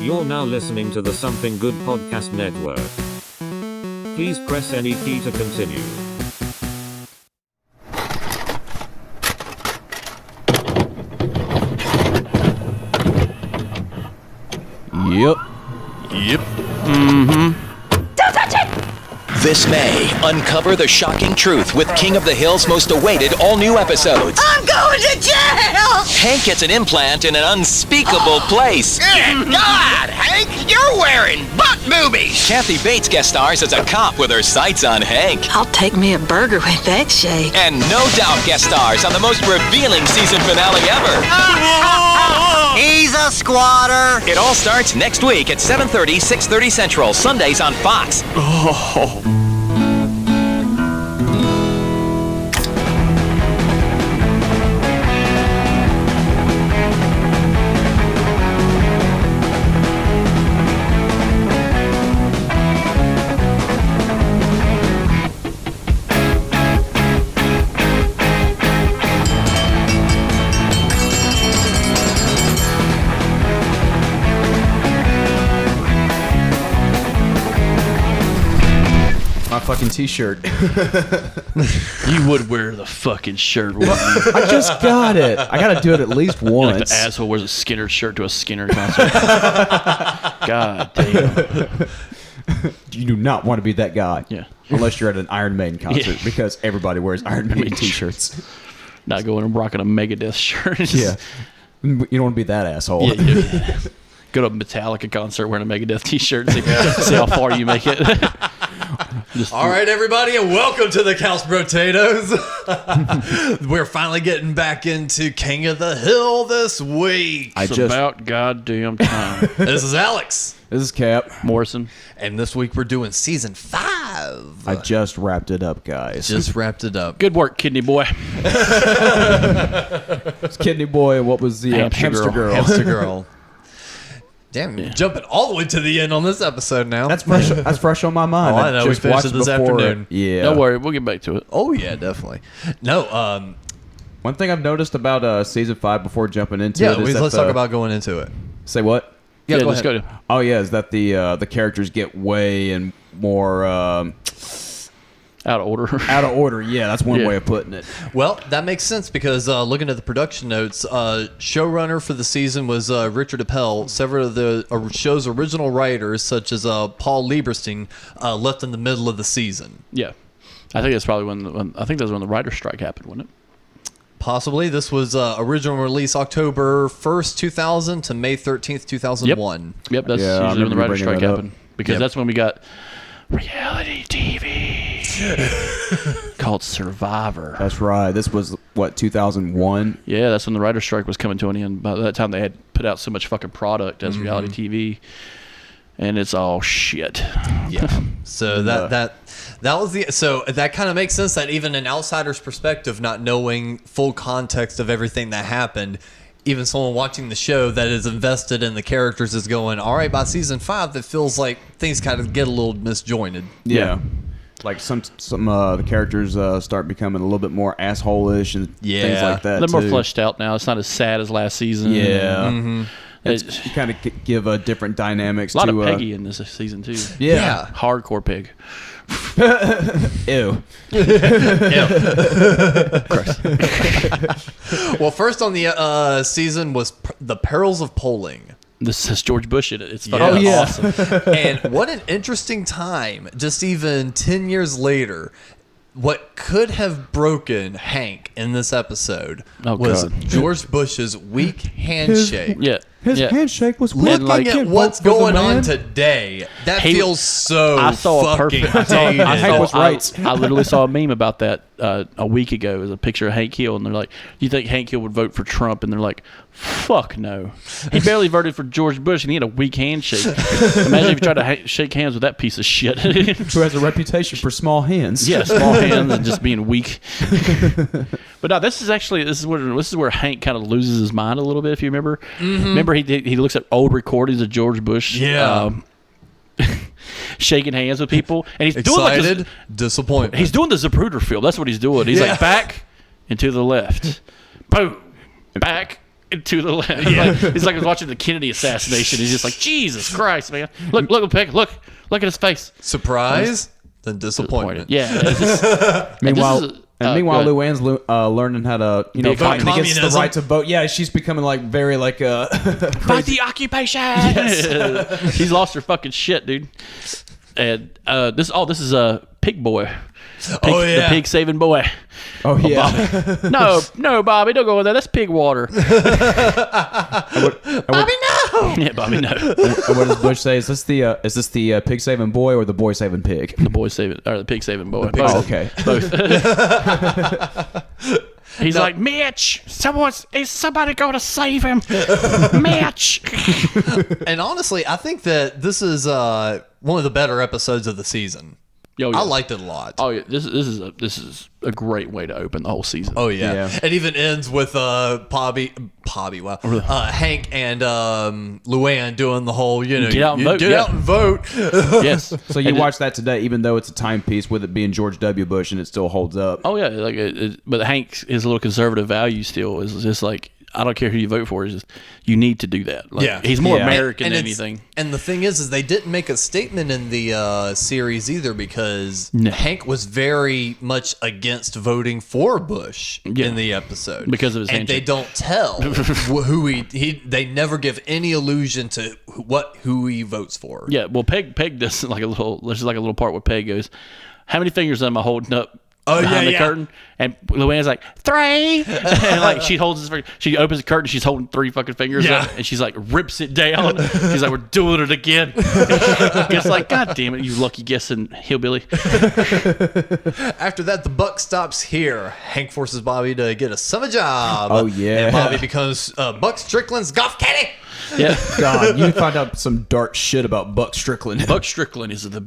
You're now listening to the Something Good Podcast Network. Please press any key to continue. Yep. Don't touch it! This May, uncover the shocking truth with King of the Hill's most awaited all-new episodes. I'm going to jail! Hank gets an implant in an unspeakable place. Good God, Hank, you're wearing butt boobies! Kathy Bates guest stars as a cop with her sights on Hank. I'll take me a burger with that shake. And No Doubt guest stars on the most revealing season finale ever. He's a squatter! It all starts next week at 7:30, 6:30 Central, Sundays on Fox. Fucking t-shirt. You would wear the fucking shirt, wouldn't you? I just got it. I gotta do it at least Like once. the asshole wears a Skinner shirt to a Skinner concert. God damn. You do not want to be that guy. Yeah. Unless you're at an Iron Maiden concert, Yeah. because everybody wears Iron Maiden t-shirts. Not going and rocking a Megadeth shirt. Yeah. You don't want to be that asshole. Yeah. Go to a Metallica concert wearing a Megadeth t-shirt and see how far you make it. All right, everybody, and welcome to the Couch Potatoes. We're finally getting back into King of the Hill this week. It's about goddamn time. This is Alex. This is Cap. Morrison. And this week we're doing season 5. I just wrapped it up, guys. Just wrapped it up. Good work, kidney boy. It's Kidney Boy. What was the Hamster girl. Hamster Girl. Damn, jumping all the way to the end on this episode now. That's fresh. That's fresh on my mind. Oh, I know. We just finished watched it this before. afternoon. Yeah. Don't worry, we'll get back to it. Oh, yeah, definitely. No, One thing I've noticed about season 5 before jumping into it is that let's talk about going into it. Say what? Yeah, go let's ahead. go. Oh yeah, is that the characters get way and more Out of order. out of order? Yeah, that's one Yeah. way of putting it. Well, that makes sense because looking at the production notes, showrunner for the season was Richard Appel. Several of the show's original writers, such as Paul Lieberstein, left in the middle of the season. Yeah. I think that's probably when I think that's when the writer's strike happened, wasn't it? Possibly. This was original release October 1st, 2000 to May 13th, 2001. Yep, that's Yeah, I usually when the remember writer's bringing strike that up. happened. Because that's when we got reality TV called Survivor. That's right. This was what 2001. Yeah, that's when the writer's strike was coming to an end. By that time, they had put out so much fucking product as reality TV, and it's all shit. Yeah. So that was that kind of makes sense that even an outsider's perspective, not knowing full context of everything that happened, even someone watching the show that is invested in the characters is going, all right, by season 5, it feels like things kind of get a little misjointed. Yeah. Like some the characters start becoming a little bit more asshole-ish and things like that. A little more too. fleshed out now. It's not as sad as last season. Yeah. It's You kind of give different dynamics a lot to of Peggy in this season too. Yeah. Hardcore pig. Ew. Well, first on the season was The Perils of Polling. This has George Bush in it. It's fucking Oh, yeah. awesome. And what an interesting time, just even 10 years later. What could have broken Hank in this episode was God. George Bush's weak handshake. Yeah. His yeah. handshake was And, weak. like, Looking at what's going on today, that He- feels so I saw a fucking perfect. dated. Hank was right. I literally saw a meme about that a week ago. It was a picture of Hank Hill, and they're like, "Do you think Hank Hill would vote for Trump?" And they're like, "Fuck no." He barely voted for George Bush, and he had a weak handshake. Imagine if you tried to shake hands with that piece of shit. Who has a reputation for small hands. Yeah, small hands and just being weak. But no, this is where Hank kind of loses his mind a little bit. If you remember, remember he looks at old recordings of George Bush. Yeah. Shaking hands with people, and he's Excited, doing like disappointment. he's doing the Zapruder film. That's what he's doing. He's like back and to the left, boom, back to the left. It's like he's watching the Kennedy assassination. He's just like, Jesus Christ, man. Look, Peg, look at his face. Surprise, then disappointment. Yeah. It's just, Meanwhile, and meanwhile, Luann's learning how to, Be a finally gets the communism. right to vote. Yeah, she's becoming like very like fight the occupation. She's lost her fucking shit, dude. And this is a Pig Boy. The pig saving boy. Oh yeah. No, Bobby, don't go in there. That's pig water. Bobby, no! Yeah, Bobby, no. And what does Bush say? Is this the pig saving boy or the boy saving pig? The pig saving boy. Oh, okay. Both. He's like, Mitch, is somebody going to save him? Mitch. And honestly, I think that this is one of the better episodes of the season. Yo, yeah. I liked it a lot. Oh yeah, this is a great way to open the whole season. Oh yeah. Yeah. It even ends with Pobby, wow, Hank and Luann doing the whole, get out and vote. Yes. So you watch that today, even though it's a timepiece with it being George W. Bush, and it still holds up. Oh yeah, like but Hank's his little conservative value still is just like, I don't care who you vote for. It's just, you need to do that. Like, he's more American than anything. And the thing is they didn't make a statement in the series either, because Hank was very much against voting for Bush in the episode because of his and handshake. they don't tell who they never give any allusion to who he votes for. Yeah, well, Peg does there's just like a little part where Peg goes, "How many fingers am I holding up?" Behind the curtain, and Luann's like 3, and like she opens the curtain, she's holding 3 fucking fingers up, and she's like rips it down. She's like, "We're doing it again." It's like, God damn it, you lucky guessing hillbilly. After that, the buck stops here. Hank forces Bobby to get a summer job. Oh, yeah. And Bobby becomes Buck Strickland's golf caddy. Yeah, God, you find out some dark shit about Buck Strickland. Buck Strickland is the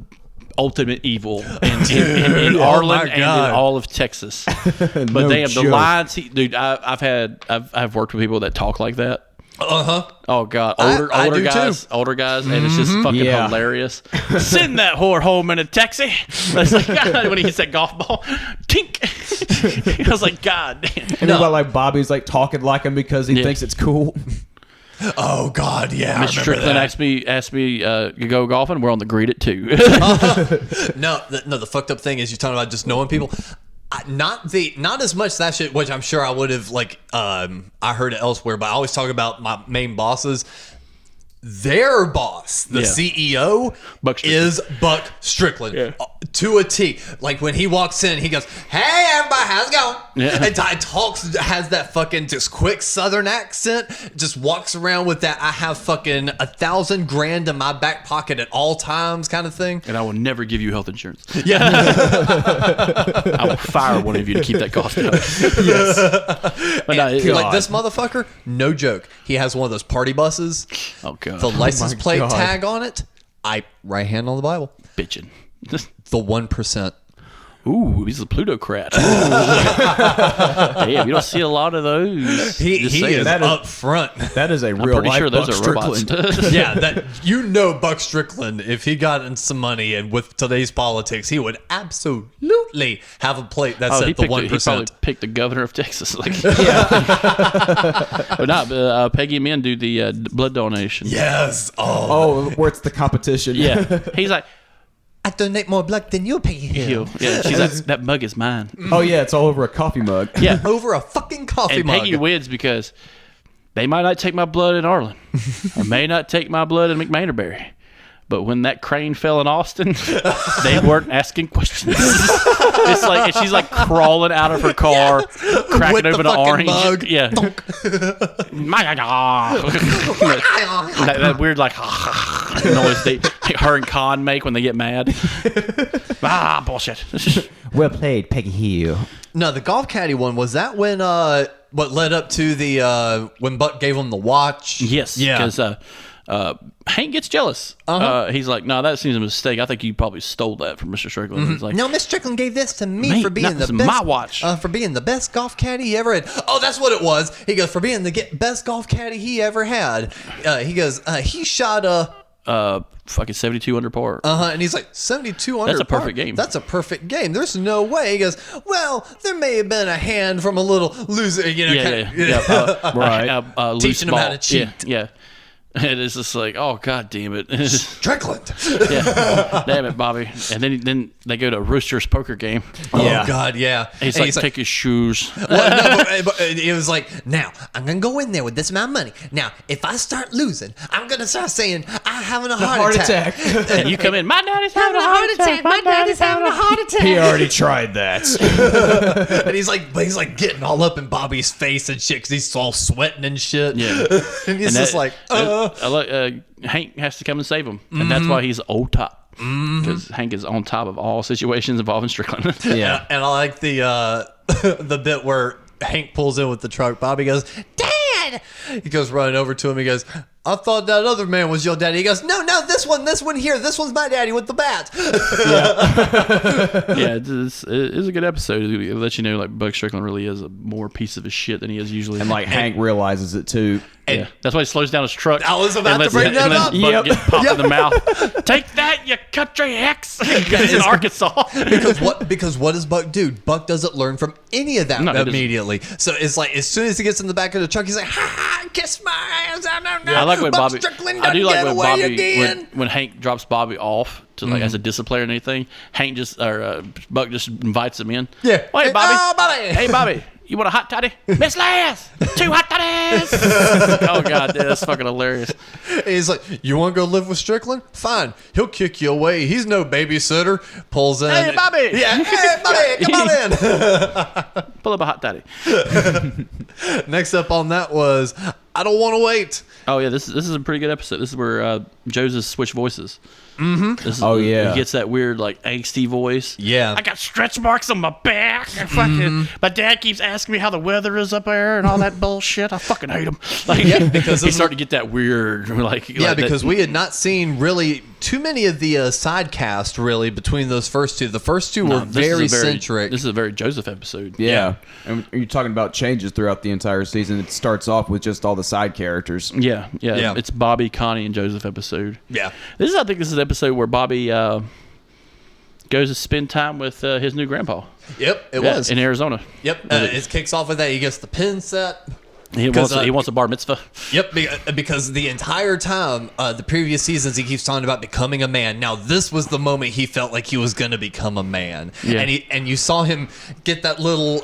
ultimate evil in Arlen and in all of Texas. But No damn, the joke. lines dude, I've worked with people that talk like that. Oh God, older guys, and it's just fucking hilarious. Send that whore home in a taxi. It's like, God, when he hits that golf ball, tink. I was like, God damn. And about like Bobby's like talking like him because he thinks it's cool. Oh God, yeah. Mr. Strickland asked me to go golfing. We're on the green at 2. No, the fucked up thing is you're talking about just knowing people. Not as much that shit, which I'm sure I would have I heard it elsewhere, but I always talk about my main bosses. Their boss, the CEO, is Buck Strickland to a T. Like when he walks in, he goes, "Hey, everybody, how's it going?" Yeah. And talks, has that fucking just quick Southern accent. Just walks around with that "I have fucking $1,000 in my back pocket at all times" kind of thing. And I will never give you health insurance. Yeah, I will fire one of you to keep that cost down. Yes. But no, like this motherfucker, no joke. He has one of those party buses. Oh God. The license plate God. tag on it, right hand on the Bible. Bitching. The 1%. Ooh, he's a plutocrat. Damn, you don't see a lot of those. He Just saying. is up front. That is a I'm real pretty life sure those Buck are robots. Strickland. Yeah, Buck Strickland, if he got in some money and with today's politics, he would absolutely have a plate that said the 1%. He probably picked the governor of Texas. Like, but not Peggy and men do the blood donation. Yes. Oh, where it's the competition. Yeah. He's like, I donate more blood than you pay. "Ew." Yeah. She's like, "That mug is mine." Oh yeah, it's all over a coffee mug. Yeah. Over a fucking coffee And mug. Peggy wins because they might not take my blood in Arlen, or may not take my blood in McManerbury. But when that crane fell in Austin, they weren't asking questions. It's like, and she's like crawling out of her car, cracking With the open an fucking orange. mug. Yeah. that weird like noise her and Khan make when they get mad. Bullshit. Well played, Peggy Hill. No, the golf caddy one, was that when what led up to the when Buck gave him the watch? Yes. Yeah. Because Hank gets jealous. He's like, "No, that seems a mistake. I think you probably stole that from Mr. Strickland." He's like, No, Miss Strickland gave this to me Mate, for being this the is best. my watch. For being the best golf caddy he ever had. Oh, that's what it was. He goes, for being the best golf caddy he ever had. He goes, he shot fucking 72 under par. And he's like, 72 under That's a par? perfect game. That's a perfect game. There's no way. He goes, well, there may have been a hand from a little loser, you know, Right. teaching him how to cheat. Yeah. And it's just like, oh, God damn it. Strickland. Yeah. Damn it, Bobby. And then they go to Rooster's poker game. Oh, God, yeah. And he's like, take his shoes. Well, no, but it was like, now, I'm going to go in there with this amount of money. Now, if I start losing, I'm going to start saying, I'm having a heart attack. And you come in, my daddy's having a heart attack. My daddy's having a heart attack. He already tried that. And he's like getting all up in Bobby's face and shit because he's all sweating and shit. Yeah. And he's just like, Hank has to come and save him. And that's why he's on top. Because Hank is on top of all situations involving Strickland. Yeah. And I like the bit where Hank pulls in with the truck. Bobby goes, Dad! He goes running over to him. He goes, I thought that other man was your daddy. He goes, no, this one here. This one's my daddy with the bat. Yeah, it is a good episode. It lets you know, like, Buck Strickland really is a more piece of his shit than he is usually. And like Hank realizes it too. Yeah. That's why he slows down his truck. I was about to bring that up. Buck get popped in the mouth. Take that, you country hex. He's in Arkansas. Because what does Buck do? Buck doesn't learn from any of that immediately. So it's like as soon as he gets in the back of the truck, he's like, ha, kiss my ass. I like when Buck Bobby. Strickland I do like get when away Bobby again. when Hank drops Bobby off to like as a discipliner and anything. Hank Buck just invites him in. Yeah. Oh, hey, Bobby. Oh, Bobby. Hey, Bobby. You want a hot toddy? Miss Laz! 2 hot toddies! Oh, God, that's fucking hilarious. He's like, you want to go live with Strickland? Fine. He'll kick you away. He's no babysitter. Pulls in. Hey, Bobby! Yeah. Hey, Bobby, come on in. Pull up a hot toddy. Next up on that was, I don't want to wait. Oh, yeah, this is a pretty good episode. This is where Joseph switched voices. Yeah. He gets that weird, like, angsty voice. Yeah. I got stretch marks on my back. And fucking, my dad keeps asking me how the weather is up there and all that bullshit. I fucking hate him. Like, because he started to get that weird, like, Yeah, like because that, we had not seen really too many of the side cast really between those first two. The first two were very centric. This is a very Joseph episode. Yeah. And you're talking about changes throughout the entire season. It starts off with just all the side characters. Yeah. Yeah. It's Bobby, Connie, and Joseph episode. Yeah. I think this is an episode where Bobby goes to spend time with his new grandpa. Yep, it was. In Arizona. Yep, it kicks off with that. He gets the pin set. He wants a bar mitzvah. Yep, because the entire time, the previous seasons, he keeps talking about becoming a man. Now, this was the moment he felt like he was going to become a man. Yeah. And you saw him get that little,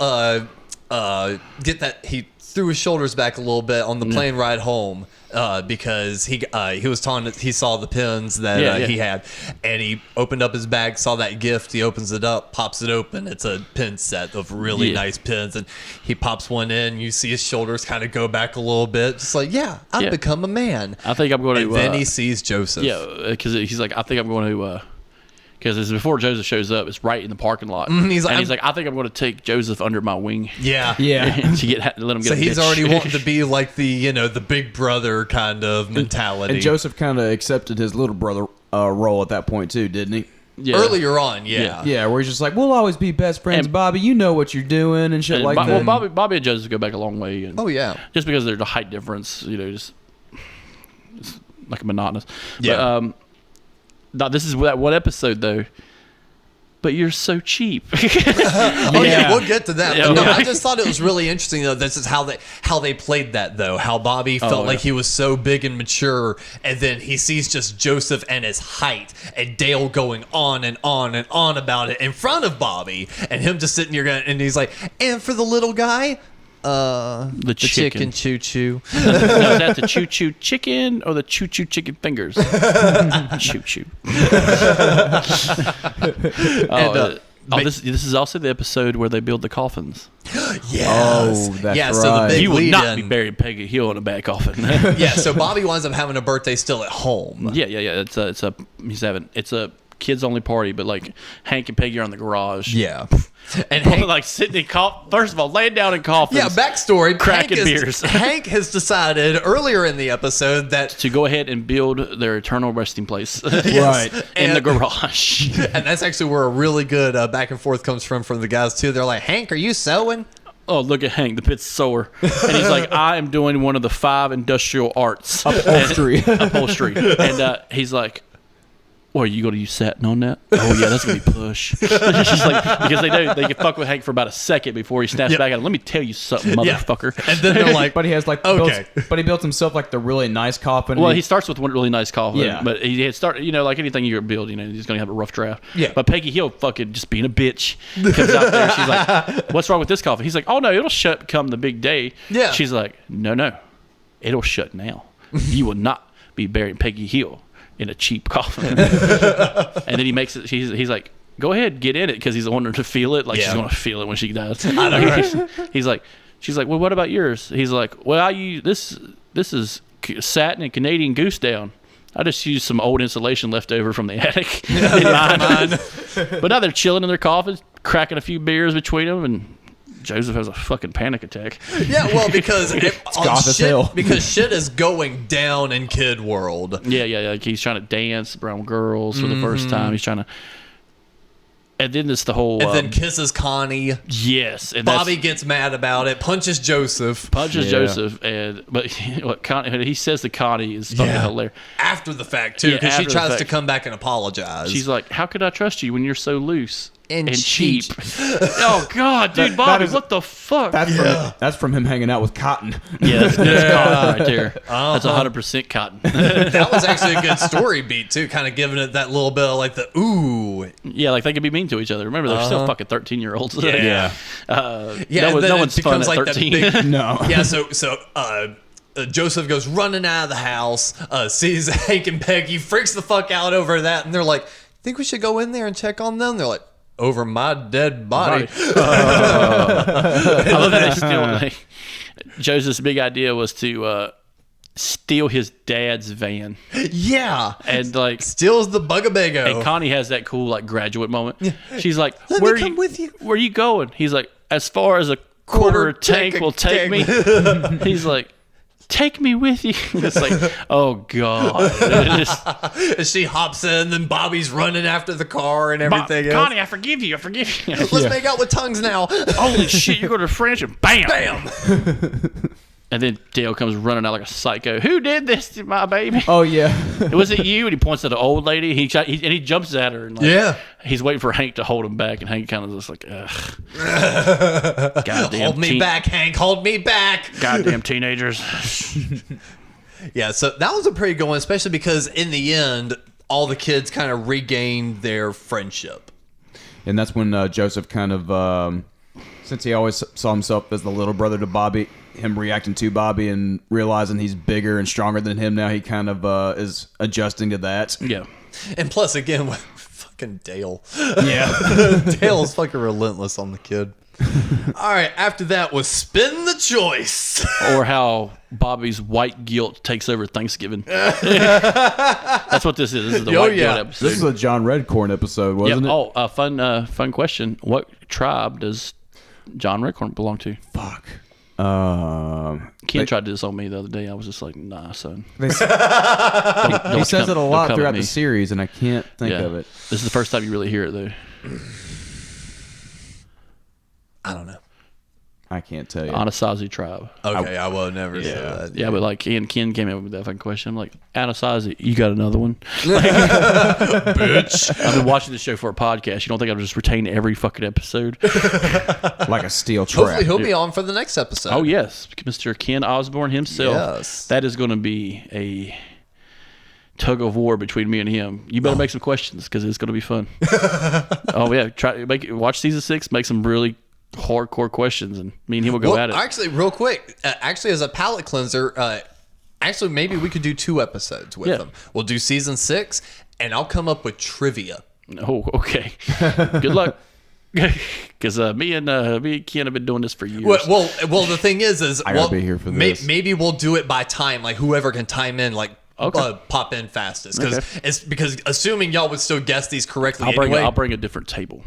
he threw his shoulders back a little bit on the plane ride home. Because he saw the pins that he had, and he opened up his bag, saw that gift. He opens it up, pops it open. It's a pin set of really nice pins, and he pops one in. You see his shoulders kind of go back a little bit, just like I've become a man. I think I'm going to. And then he sees Joseph. Yeah, because he's like, I think I'm going to. Because it's before Joseph shows up, it's right in the parking lot. He's like, I think I'm going to take Joseph under my wing. Yeah. To let him get. So a he's bitch. already wanting to be like the big brother kind of mentality. And Joseph kind of accepted his little brother role at that point too, didn't he? Yeah. Earlier on, yeah. Yeah, where he's just like, we'll always be best friends, Bobby. You know what you're doing and shit like that. Well, Bobby and Joseph go back a long way. And Oh yeah. just because there's a height difference, just it's like monotonous. Yeah. But, now this is that one episode though. But you're so cheap. Oh yeah, we'll get to that. Yeah, But no, okay. I just thought it was really interesting though. This is how they played that though. How Bobby felt like he was so big and mature, and then he sees just Joseph and his height, and Dale going on and on and on about it in front of Bobby, and him just sitting here, and he's like, and for the little guy. The chicken choo choo. Is that the choo choo chicken or the choo choo chicken fingers? Choo choo. This is also the episode where they build the coffins. Yes. Oh, that's yeah, so the right. big You would lead not in. be burying Peggy Hill in a bad coffin. Yeah, so Bobby winds up having a birthday still at home. Yeah. It's a kids only party, but like Hank and Peggy are in the garage. Yeah. And Hank, like sitting in first of all, laying down in coffins. Yeah, backstory. Cracking beers. Hank has decided earlier in the episode that to go ahead and build their eternal resting place. Right. In the garage. and that's actually where a really good back and forth comes from the guys too. They're like, Hank, are you sewing? oh, look at Hank, the pit's sore. And he's like, I am doing one of the 5 industrial arts. Upholstery. Upholstery. And he's like, well, are you going to use satin on that? Oh, yeah, that's going to be push. She's like, because they know they can fuck with Hank for about a second before he snaps back at him. Let me tell you something, motherfucker. And then they're like, But he has like, Okay. but he built himself like the really nice coffin. Well, he starts with one really nice coffin. Yeah. But he had started, like anything you build, he's going to have a rough draft. Yeah. But Peggy Hill fucking just being a bitch comes out there. She's like, what's wrong with this coffin? He's like, oh, no, it'll shut come the big day. Yeah. She's like, no, it'll shut now. You will not be burying Peggy Hill in a cheap coffin. And then he makes it, he's like, go ahead, get in it, because he's wanting her to feel it. Like she's going to feel it when she dies. I know, right? She's like, well, what about yours? He's like, well, this is satin and Canadian goose down. I just used some old insulation left over from the attic. Mine. But now they're chilling in their coffins, cracking a few beers between them, and Joseph has a fucking panic attack. Yeah, well, because goth as hell. because shit is going down in Kid World. Yeah. Like he's trying to dance around girls for the first time. He's trying to, and then it's the whole. And then kisses Connie. Yes, and Bobby gets mad about it. Punches Joseph. Joseph, but what Connie, he says to Connie is fucking hilarious. After the fact too, because she tries to come back and apologize. She's like, "How could I trust you when you're so loose And cheap?" Oh God, dude, Bobby, what the fuck? That's from him hanging out with Cotton. Yeah, that's cotton right there. That's 100% cotton. That was actually a good story beat too, kind of giving it that little bit of like the ooh. Yeah, like they could be mean to each other. Remember, they're still fucking 13-year-olds. Yeah. No one's fun at 13. No. Yeah, so Joseph goes running out of the house, sees Hank and Peggy, freaks the fuck out over that, and they're like, think we should go in there and check on them? They're like, over my dead body. I love that they still. Joseph's big idea was to steal his dad's van. Yeah. And like steals the Bugabago. And Connie has that cool like graduate moment. She's like, Let "Where me come with you." Where are you going?" He's like, "As far as a quarter tank will take me." He's like, "Take me with you." It's like, oh God. And she hops in, then Bobby's running after the car and everything else. Connie, I forgive you. Let's make out with tongues now. Holy shit, you go to French and bam. Bam. And then Dale comes running out like a psycho. Who did this to my baby? Oh yeah. Was it you? And he points at the old lady. He jumps at her. And like, he's waiting for Hank to hold him back. And Hank kind of just like, ugh. Goddamn. Hold me back, Hank. Hold me back. Goddamn teenagers. Yeah, so that was a pretty good one, especially because in the end, all the kids kind of regained their friendship. And that's when Joseph kind of, since he always saw himself as the little brother to Bobby, him reacting to Bobby and realizing he's bigger and stronger than him now, he kind of is adjusting to that. Yeah. And plus, again, fucking Dale. Yeah. Dale's fucking relentless on the kid. All right, after that was Spin the Choice. Or how Bobby's white guilt takes over Thanksgiving. That's what this is. This is the white guilt episode. This is a John Redcorn episode, wasn't it? Oh, fun question. What tribe does John Redcorn belong to? Fuck. Ken tried this on me the other day. I was just like, nah, son. He says it a lot throughout the series, and I can't think of it. This is the first time you really hear it, though. I don't know. I can't tell you. Anasazi tribe. Okay, I will never say that. Yeah, but like Ken came up with that fucking question. I'm like, Anasazi, you got another one? Bitch. I've been watching this show for a podcast. You don't think I've just retained every fucking episode? Like a steel trap. Hopefully he'll be on for the next episode. Oh, yes. Mr. Ken Osborne himself. Yes. That is going to be a tug of war between me and him. You better make some questions because it's going to be fun. Oh, yeah. Watch season 6, make some really hardcore questions, and me and him will go at it. Actually, real quick, as a palate cleanser, maybe we could do 2 episodes with them. We'll do season 6, and I'll come up with trivia. Oh, okay. Good luck. Because me and Ken have been doing this for years. Well, the thing is I gotta be here for this. Maybe we'll do it by time, like whoever can time in, like pop in fastest. Because assuming y'all would still guess these correctly, I'll bring a different table.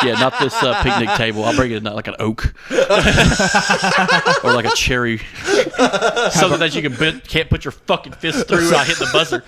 Yeah, not this picnic table. I'll bring it like an oak or like a cherry, something that you can't put your fucking fist through without hitting the buzzer.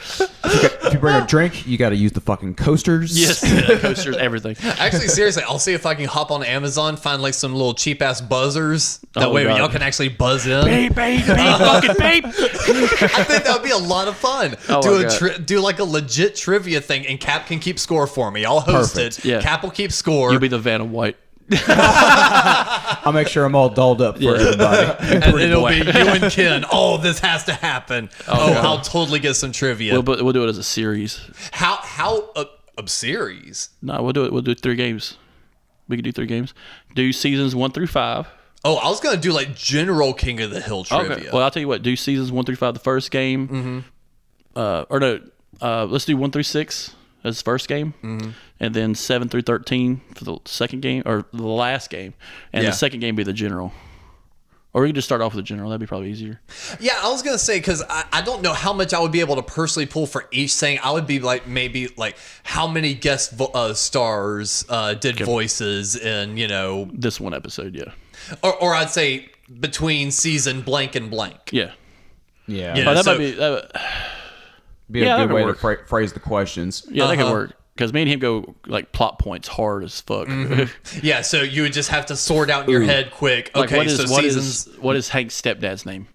If you bring a drink, you got to use the fucking coasters. Yes, coasters, everything. Actually, seriously, I'll see if I can hop on Amazon, find like some little cheap ass buzzers. That way God. y'all can actually buzz in. Beep, beep, beep, fucking beep. I think that would be a lot of fun. Oh my God. Do like a legit trivia thing, and Cap can keep score for me. I'll host Perfect. it. Yeah. Cap will keep score. You'll be the Vanna White. I'll make sure I'm all dolled up for everybody. and it'll be you and Ken. Oh, this has to happen. I'll totally get some trivia. We'll do it as a series. How a series? No, we'll do it. We'll do 3 games. We can do 3 games. Do seasons 1 through 5. Oh, I was gonna do like general King of the Hill trivia. Okay. Well, I'll tell you what. Do seasons 1 through 5 the first game. Let's do 1 through 6 as the first game, and then 7 through 13 for the second game or the last game, and the second game be the general. Or we could just start off with the general. That'd be probably easier. Yeah, I was gonna say because I don't know how much I would be able to personally pull for each thing. I would be like maybe like how many guest stars did voices in This one episode, yeah. or I'd say between season blank and blank. Yeah. Yeah. You know, That so- might be. Be Yeah, a that good way could to phrase the questions. Yeah, that could work. Because me and him go like plot points hard as fuck. Yeah, so you would just have to sort out in your head quick. Like Okay, what is so what seasons. what is Hank's stepdad's name?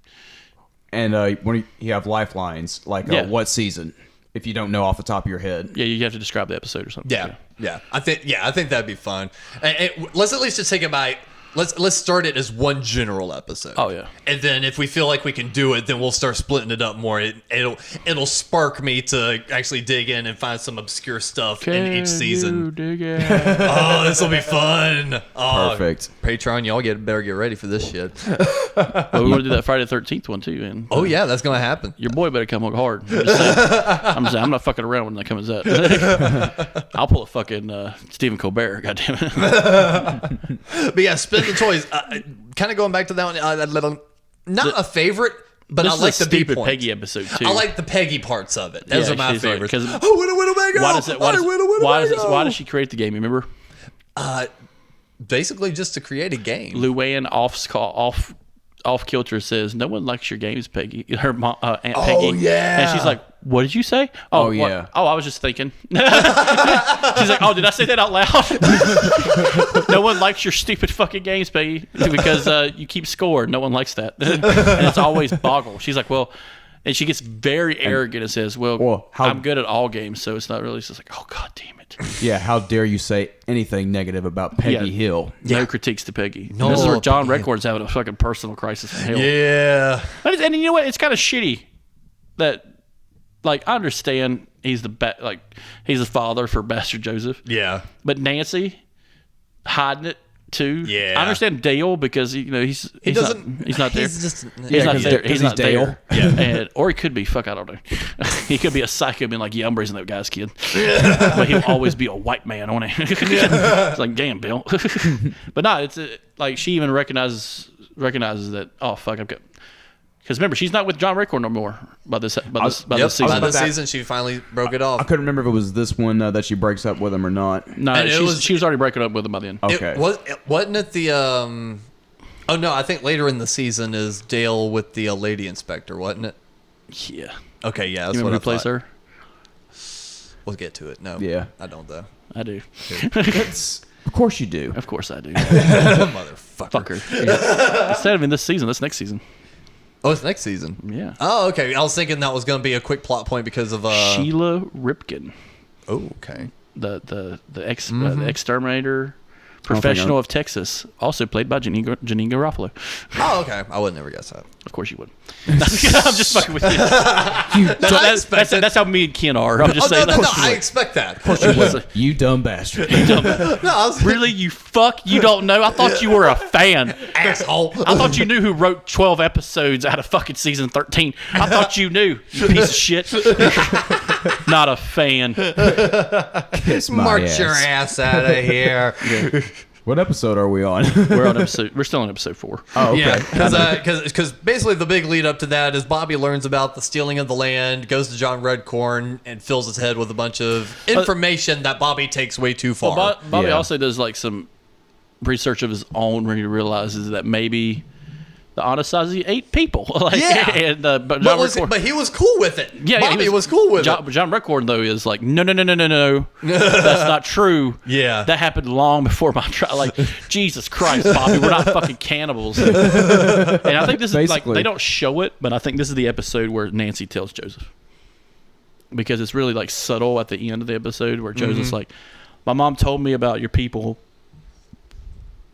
And when you have lifelines, like what season, if you don't know off the top of your head. Yeah, you have to describe the episode or something. Yeah. I think that'd be fun. And let's at least just take it by. Let's start it as one general episode. Oh, yeah. And then if we feel like we can do it, then we'll start splitting it up more. It'll spark me to actually dig in and find some obscure stuff in each season. Oh, this will be fun. Oh, Perfect. Patreon, y'all better get ready for this shit. Well, we want to do that Friday the 13th one too, and Oh yeah, that's gonna happen. your boy better come look hard. I'm just saying. I'm not fucking around when that comes up. I'll pull a fucking Stephen Colbert. Goddamn it. But yeah, spin the toys. Kind of going back to that one. Not a favorite, but This I is like a the B stupid points. Peggy episode too. I like the Peggy parts of it. Those Yeah, are my she's like- favorites. 'cause why does she create the game? You remember? Basically, just to create a game. Luann off kilter says, "No one likes your games, Peggy." Her mom, Aunt Peggy. yeah. And she's like, "What did you say?" Oh, what- yeah. Oh, I was just thinking. She's like, "Oh, did I say that out loud?" No one likes your stupid fucking games, Peggy, because you keep score. No one likes that, and it's always Boggle. She's like, "Well," and she gets very arrogant and says, "Well, I'm good at all games, so it's not really." It's just like, "Oh, God damn it." Yeah, how dare you say anything negative about Peggy Hill? No critiques to Peggy. No, This is where John Peggy. Record's having a fucking personal crisis in hell. Yeah. And you know what? It's kind of shitty that, like, I understand he's he's the father for Bastard Joseph, Yeah. but Nancy hiding it too. Yeah. I understand Dale because he's doesn't- he's not there. he's just- he's not 'cause there. he's He's not Dale. there. Yeah, or he could be. Fuck, I don't know. He could be a psycho, being like, "Yeah, I'm raising that guy's kid," but he'll always be a white man, won't he? It's like, damn, Bill. But no, it's like she even recognizes that. Oh fuck, I've got. Because remember, she's not with John Record no more by this Yep. season. By this that. season, she finally broke it off. I couldn't remember if it was this one that she breaks up with him or not. No, And she was already breaking up with him by then. Okay. Wasn't it the Oh no, I think later in the season is Dale with the lady inspector, wasn't it? Yeah. Okay, yeah, that's You what remember I who plays thought. her? We'll get to it. No, Yeah. I don't though. I do. Of course you do. Of course I do. Motherfucker. Fucker. Yeah. Instead of in this season, that's next season. Oh, it's next season. Yeah. Oh, okay. I was thinking that was going to be a quick plot point because of Sheila Ripken, Oh, okay. the exterminator, professional of Texas, also played by Janine Garofalo. Oh, okay. I would never guess that. Of course you would. I'm just fucking with you. That's how me and Ken are. I'm just saying. No, I expect that. You dumb bastard. No, I was Really, you fuck? You don't know? I thought you were a fan. asshole. I thought you knew who wrote 12 episodes out of fucking season 13. I thought you knew, you piece of shit. Not a fan. Kiss my March ass. your ass out of here. What episode are we on? We're still on episode 4. Oh, okay. Yeah, because basically the big lead up to that is Bobby learns about the stealing of the land, goes to John Redcorn, and fills his head with a bunch of information that Bobby takes way too far. Well, Bobby also does like some research of his own where he realizes that maybe the Anasazi ate people. And, but he was cool with it. Yeah, Bobby was cool with it. John Redcorn, though, is like, no, that's not true. Yeah. That happened long before my trial. Like, Jesus Christ, Bobby, we're not fucking cannibals. And I think this is like, they don't show it, but I think this is the episode where Nancy tells Joseph. Because it's really like subtle at the end of the episode where Joseph's like, my mom told me about your people.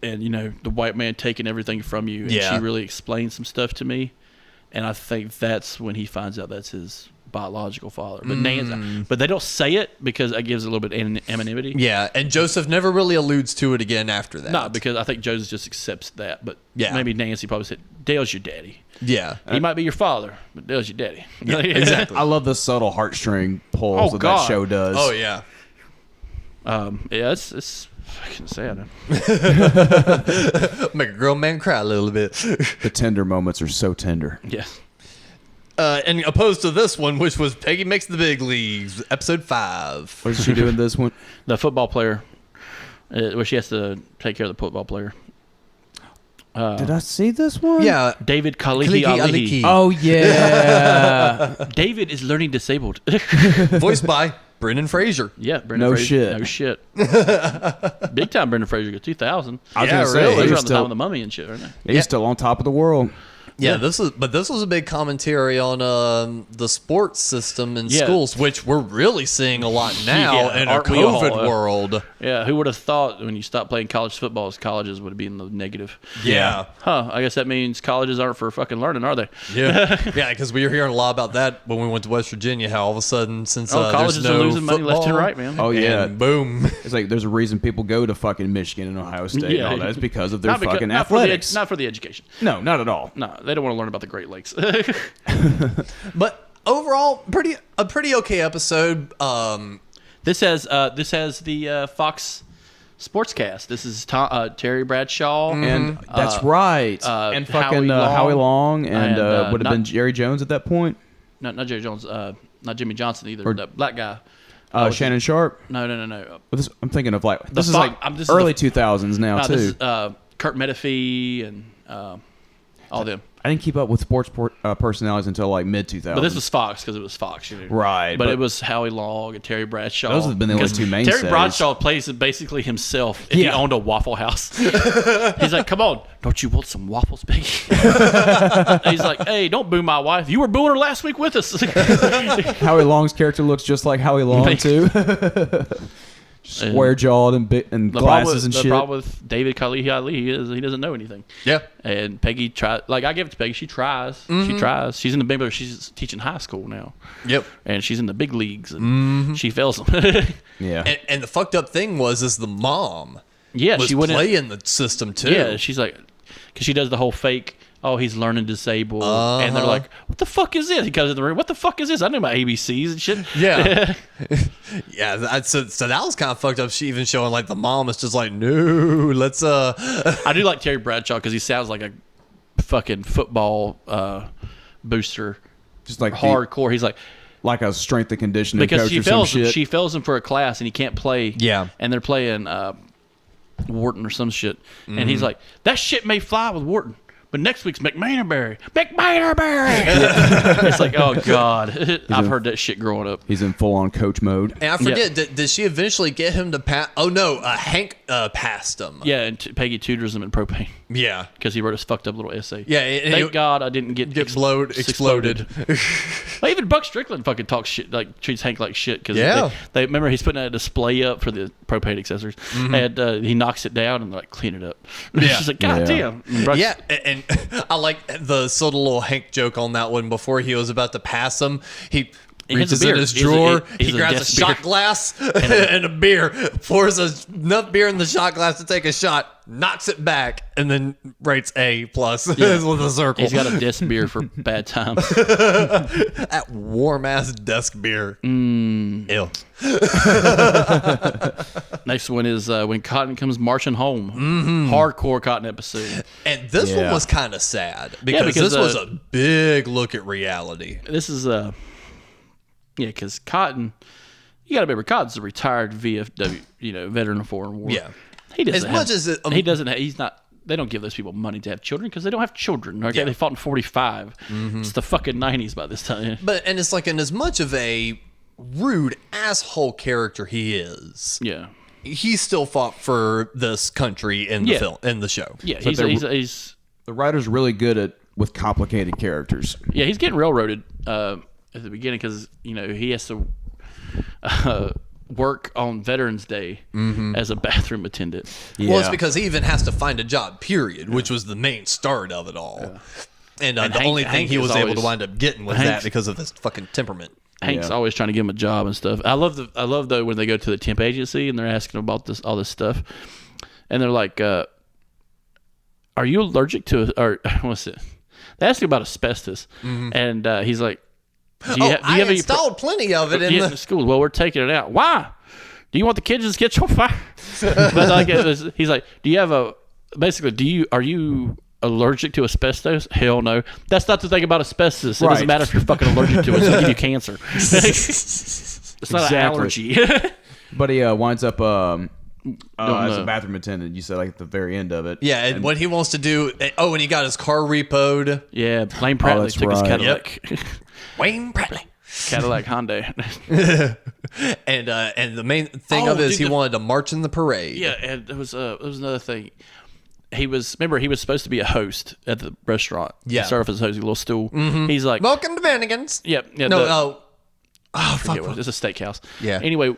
And, you know, the white man taking everything from you. And she really explained some stuff to me. And I think that's when he finds out that's his biological father. But but they don't say it because it gives a little bit of anonymity. Yeah, and Joseph never really alludes to it again after that. No, because I think Joseph just accepts that. But maybe Nancy probably said, Dale's your daddy. Yeah. He might be your father, but Dale's your daddy. Yeah, exactly. I love the subtle heartstring pulls that show does. Oh, yeah. It's fucking sad. Make a grown man cry a little bit. The tender moments are so tender. Yes. And opposed to this one, which was Peggy Makes the Big Leagues, episode 5. What is she doing this one? The football player, where she has to take care of the football player. Did I see this one? Yeah. David Kalihi. Oh, yeah. David is learning disabled. Voiced by Brendan Fraser. Yeah, Brendan Fraser. No shit. Big time Brendan Fraser. 2000. I was going to say, he was he was around the time of the Mummy and shit, right? He's still on top of the world. Yeah, this was a big commentary on the sports system in schools, which we're really seeing a lot now in our COVID world. Yeah, who would have thought when you stop playing college football, colleges would be in the negative? Yeah. Huh, I guess that means colleges aren't for fucking learning, are they? Yeah. Yeah, because we were hearing a lot about that when we went to West Virginia, how all of a sudden, since colleges there's no are losing money left and football, right, man. Oh, yeah. Boom. It's like there's a reason people go to fucking Michigan and Ohio State and all that. It's because of their fucking not athletics. Not for the education. No, not at all. No, they don't want to learn about the Great Lakes. But overall, a pretty okay episode. This has the Fox Sportscast. This is Terry Bradshaw, And that's right. And fucking Howie Long and would have been Jerry Jones at that point. No, not Jerry Jones. Not Jimmy Johnson either. The black guy. Shannon Sharp. No. I'm thinking of this is like early 2000s now too. This is, Kurt Menefee and all them. I didn't keep up with sports personalities until like mid 2000s. But this was Fox because it was Fox, you know. Right. But it was Howie Long and Terry Bradshaw. Those have been the only two mainstays. Terry Bradshaw plays basically himself if he owned a Waffle House. He's like, "Come on, don't you want some waffles, baby?" He's like, "Hey, don't boo my wife. You were booing her last week with us." Howie Long's character looks just like Howie Long too. Square jawed and glasses and shit. The problem with David Kalihi Ali is he doesn't know anything. Yeah. And Peggy I give it to Peggy. She tries. Mm-hmm. She tries. She's in the big leagues. She's teaching high school now. Yep. And she's in the big leagues and she fails them. Yeah. And the fucked up thing was the mom. Yeah, was she went playing the system too. Yeah, she's like, because she does the whole fake. Oh, he's learning disabled, and they're like, "What the fuck is this?" He comes in the room. What the fuck is this? I know my ABCs and shit. Yeah, yeah. So that was kind of fucked up. She even showing like the mom is just like, "No, let's." I do like Terry Bradshaw because he sounds like a fucking football booster, just like hardcore. He's like a strength and conditioning because coach she fails him for a class and he can't play. Yeah, and they're playing Wharton or some shit, and he's like, "That shit may fly with Wharton." But next week's McManerberry. It's like, oh, God. I've heard that shit growing up. He's in full-on coach mode. And I forget, did she eventually get him to pass? Oh, no. Hank passed him. Yeah, and Peggy tutors him in propane. Yeah. Because he wrote his fucked up little essay. Yeah. Thank God I didn't get exploded. Like, even Buck Strickland fucking talks shit, like treats Hank like shit. Cause they remember he's putting a display up for the propane accessories. And he knocks it down and they're like, clean it up. Yeah. She's like, God damn. Yeah, and I like the sort of little Hank joke on that one. Before he was about to pass him, he reaches in his drawer, he grabs a shot glass and a beer, pours enough beer in the shot glass to take a shot, knocks it back, and then writes A+ with a circle. He's got a desk beer for bad times. That warm ass desk beer. Ew. Next one is when Cotton comes marching home. Hardcore Cotton episode. And this one was kind of sad because this was a big look at reality. This is because Cotton, you got to remember, Cotton's a retired VFW, veteran of foreign war. Yeah, he doesn't. He doesn't. He's not. They don't give those people money to have children because they don't have children. Okay, they fought in 45. It's the fucking 90s by this time. And it's like, in as much of a rude asshole character he is, he still fought for this country in the film, in the show. Yeah, he's the writer's really good with complicated characters. Yeah, he's getting railroaded at the beginning because he has to work on Veterans Day as a bathroom attendant. Yeah. Well, it's because he even has to find a job, period, which was the main start of it all. Yeah. And the only thing he was able to wind up getting was that because of his fucking temperament. Hank's always trying to give him a job and stuff. I love though when they go to the temp agency and they're asking about all this stuff, and they're like, "Are you allergic to or what's it?" They ask him about asbestos, and he's like, "Do you I installed plenty of it in the school." Well, we're taking it out. Why? Do you want the kids to get you on fire? But like, he's like, "Do you have are you allergic to asbestos?" Hell no. That's not the thing about asbestos. It doesn't matter if you're fucking allergic to it. It's going to give you cancer. It's not an allergy. But he winds up as a bathroom attendant. You said like at the very end of it. Yeah, and what he wants to do. And he got his car repoed. Yeah, Wayne Pratley took his Cadillac. Yep. Wayne Pratley. Cadillac Hyundai. And the main thing of it is he wanted to march in the parade. Yeah, and there was another thing. He was supposed to be a host at the restaurant. Yeah. He started off as a host, a little stool. He's like, welcome to Bennigan's. Yep. Yeah, no, fuck. It's a steakhouse. Yeah. Anyway,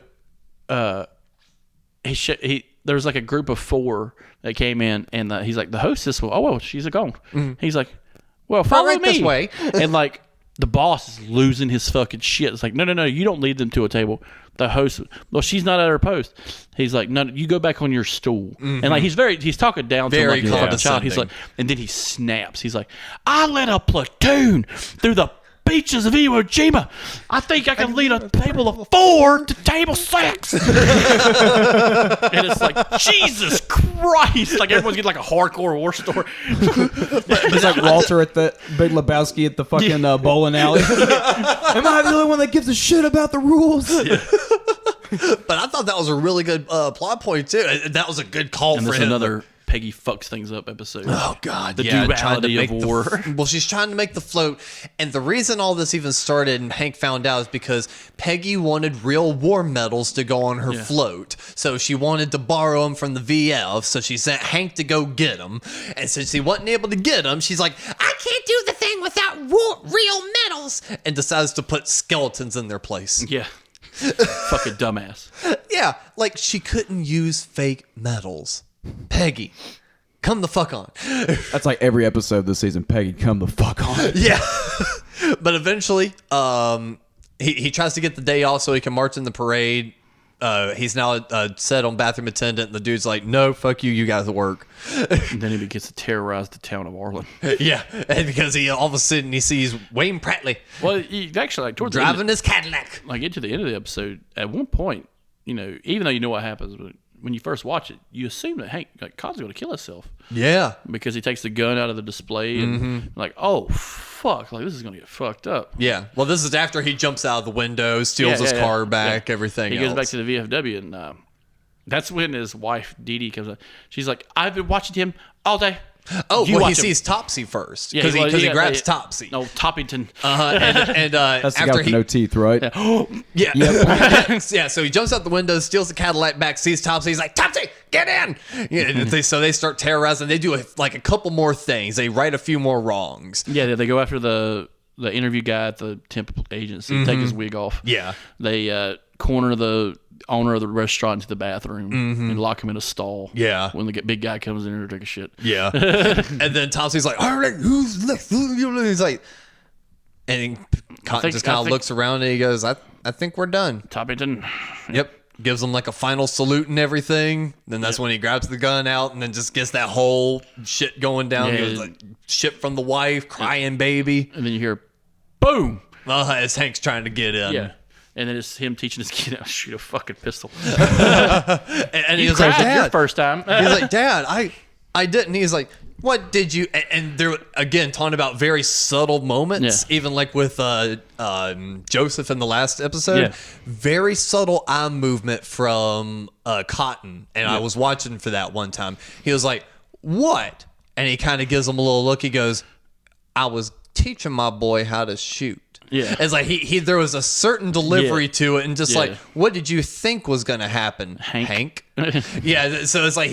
there was like a group of 4 that came in, and he's like, the hostess. Oh, well, she's gone. He's like, well, follow me this way. And like the boss is losing his fucking shit. It's like, no, you don't lead them to a table. The host, well, she's not at her post. He's like, no, you go back on your stool. And like he's talking down to him like he's a child. He's like, and then he snaps. He's like, I led a platoon through the beaches of Iwo Jima. I think I can lead a table of 4 to table 6. And it's like, Jesus Christ! Like everyone's getting like a hardcore war story. It's like Walter at the Big Lebowski at the fucking bowling alley. Am I the only one that gives a shit about the rules? Yeah. But I thought that was a really good plot point too. That was a good call and for him. Another Peggy fucks things up episode. Oh God, the duality of war. Well, she's trying to make the float, and the reason all this even started and Hank found out is because Peggy wanted real war medals to go on her float, so she wanted to borrow them from the VF. So she sent Hank to go get them, and since he wasn't able to get them, she's like, I can't do the thing without real medals, and decides to put skeletons in their place. Yeah. Fucking dumbass. Yeah, like she couldn't use fake medals. Peggy, come the fuck on. That's like every episode this season. Peggy, come the fuck on. Yeah. But eventually, he tries to get the day off so he can march in the parade. He's now set on bathroom attendant, and the dude's like, no, fuck you, you guys work. And then he begins to terrorize the town of Arlen. Yeah, and because he all of a sudden he sees Wayne Pratley. Well, he actually, like, towards driving his Cadillac. Like, into the end of the episode, at one point, even though you know what happens, but when you first watch it, you assume that Hank, like, Cotton's going to kill himself. Yeah. Because he takes the gun out of the display and like, oh, fuck, like, this is going to get fucked up. Yeah. Well, this is after he jumps out of the window, steals his car back, everything He goes back to the VFW, and that's when his wife, Dee Dee, comes up. She's like, I've been watching him all day. Oh, well, he sees Topsy first because he grabs Topsy. No, Toppington. And that's the after guy with no teeth, right? Yeah. Yeah. So he jumps out the window, steals the Cadillac back, sees Topsy. He's like, Topsy, get in! Yeah, so they start terrorizing. They do a couple more things. They right a few more wrongs. Yeah, they go after the interview guy at the temp agency, take his wig off. Yeah. They corner the owner of the restaurant into the bathroom and lock him in a stall. Yeah. When the big guy comes in there to take a shit. Yeah. And then Topsy's like, all right, who's next? He's like, and Cotton just kind of looks around and he goes, I think we're done. Toppington. Yep. Gives him like a final salute and everything. Then that's when he grabs the gun out and then just gets that whole shit going down. Yeah. He goes, like, shit from the wife, crying baby. And then you hear, boom. As Hank's trying to get in. Yeah. And then it's him teaching his kid how to shoot a fucking pistol. and You he's like, cried your Dad. first time. He's like, Dad, I didn't. He's like, what did you? And they're again talking about very subtle moments, Yeah. even like with Joseph in the last episode. Yeah. Very subtle eye movement from Cotton, and I was watching for that one time. He was like, "What?" And he kind of gives him a little look. He goes, "I was teaching my boy how to shoot." Yeah. It's like he there was a certain delivery Yeah. to it, and just Yeah. like, what did you think was going to happen, Hank? Yeah, so it's like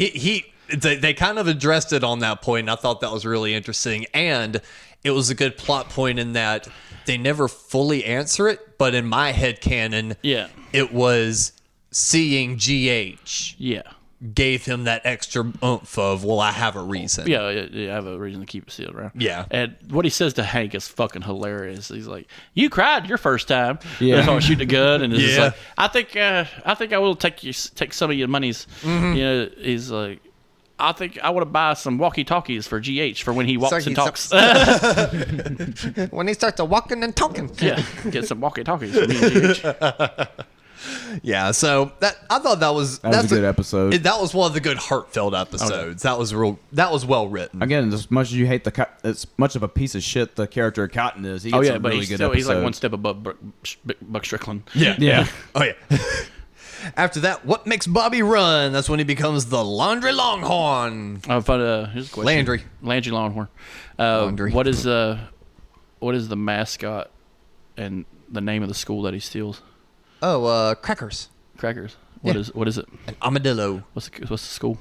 they kind of addressed it on that point, and I thought that was really interesting, and it was a good plot point in that they never fully answer it, but in my head canon, Yeah. it was seeing GH Yeah. gave him that extra oomph of, well, I have a reason. Yeah, I have a reason to keep it sealed around. Yeah. And what he says to Hank is fucking hilarious. He's like, "You cried your first time." Yeah. That's how I shoot a gun, and it's just Yeah. like, I think I will take some of your monies. Mm-hmm. You know, he's like, I think I want to buy some walkie-talkies for GH for when he walks and he's talks. When he starts to walking and talking. Yeah, get some walkie-talkies for me and GH. Yeah, so I thought that was That was a good episode. That was one of the good heartfelt episodes. That was well written. Again, as much as you hate as much of a piece of shit the character of Cotton is, he gets Oh yeah, some but really he's good still episodes. he's like one step above Buck Strickland. Yeah. Yeah. Oh yeah. After that, what makes Bobby run? That's when he becomes the Laundry Longhorn. Here's a question. Landry Longhorn. Laundry. What is the mascot and the name of the school that he steals? Oh, Crackers. Crackers. Yeah. What is it? An armadillo. What's the school?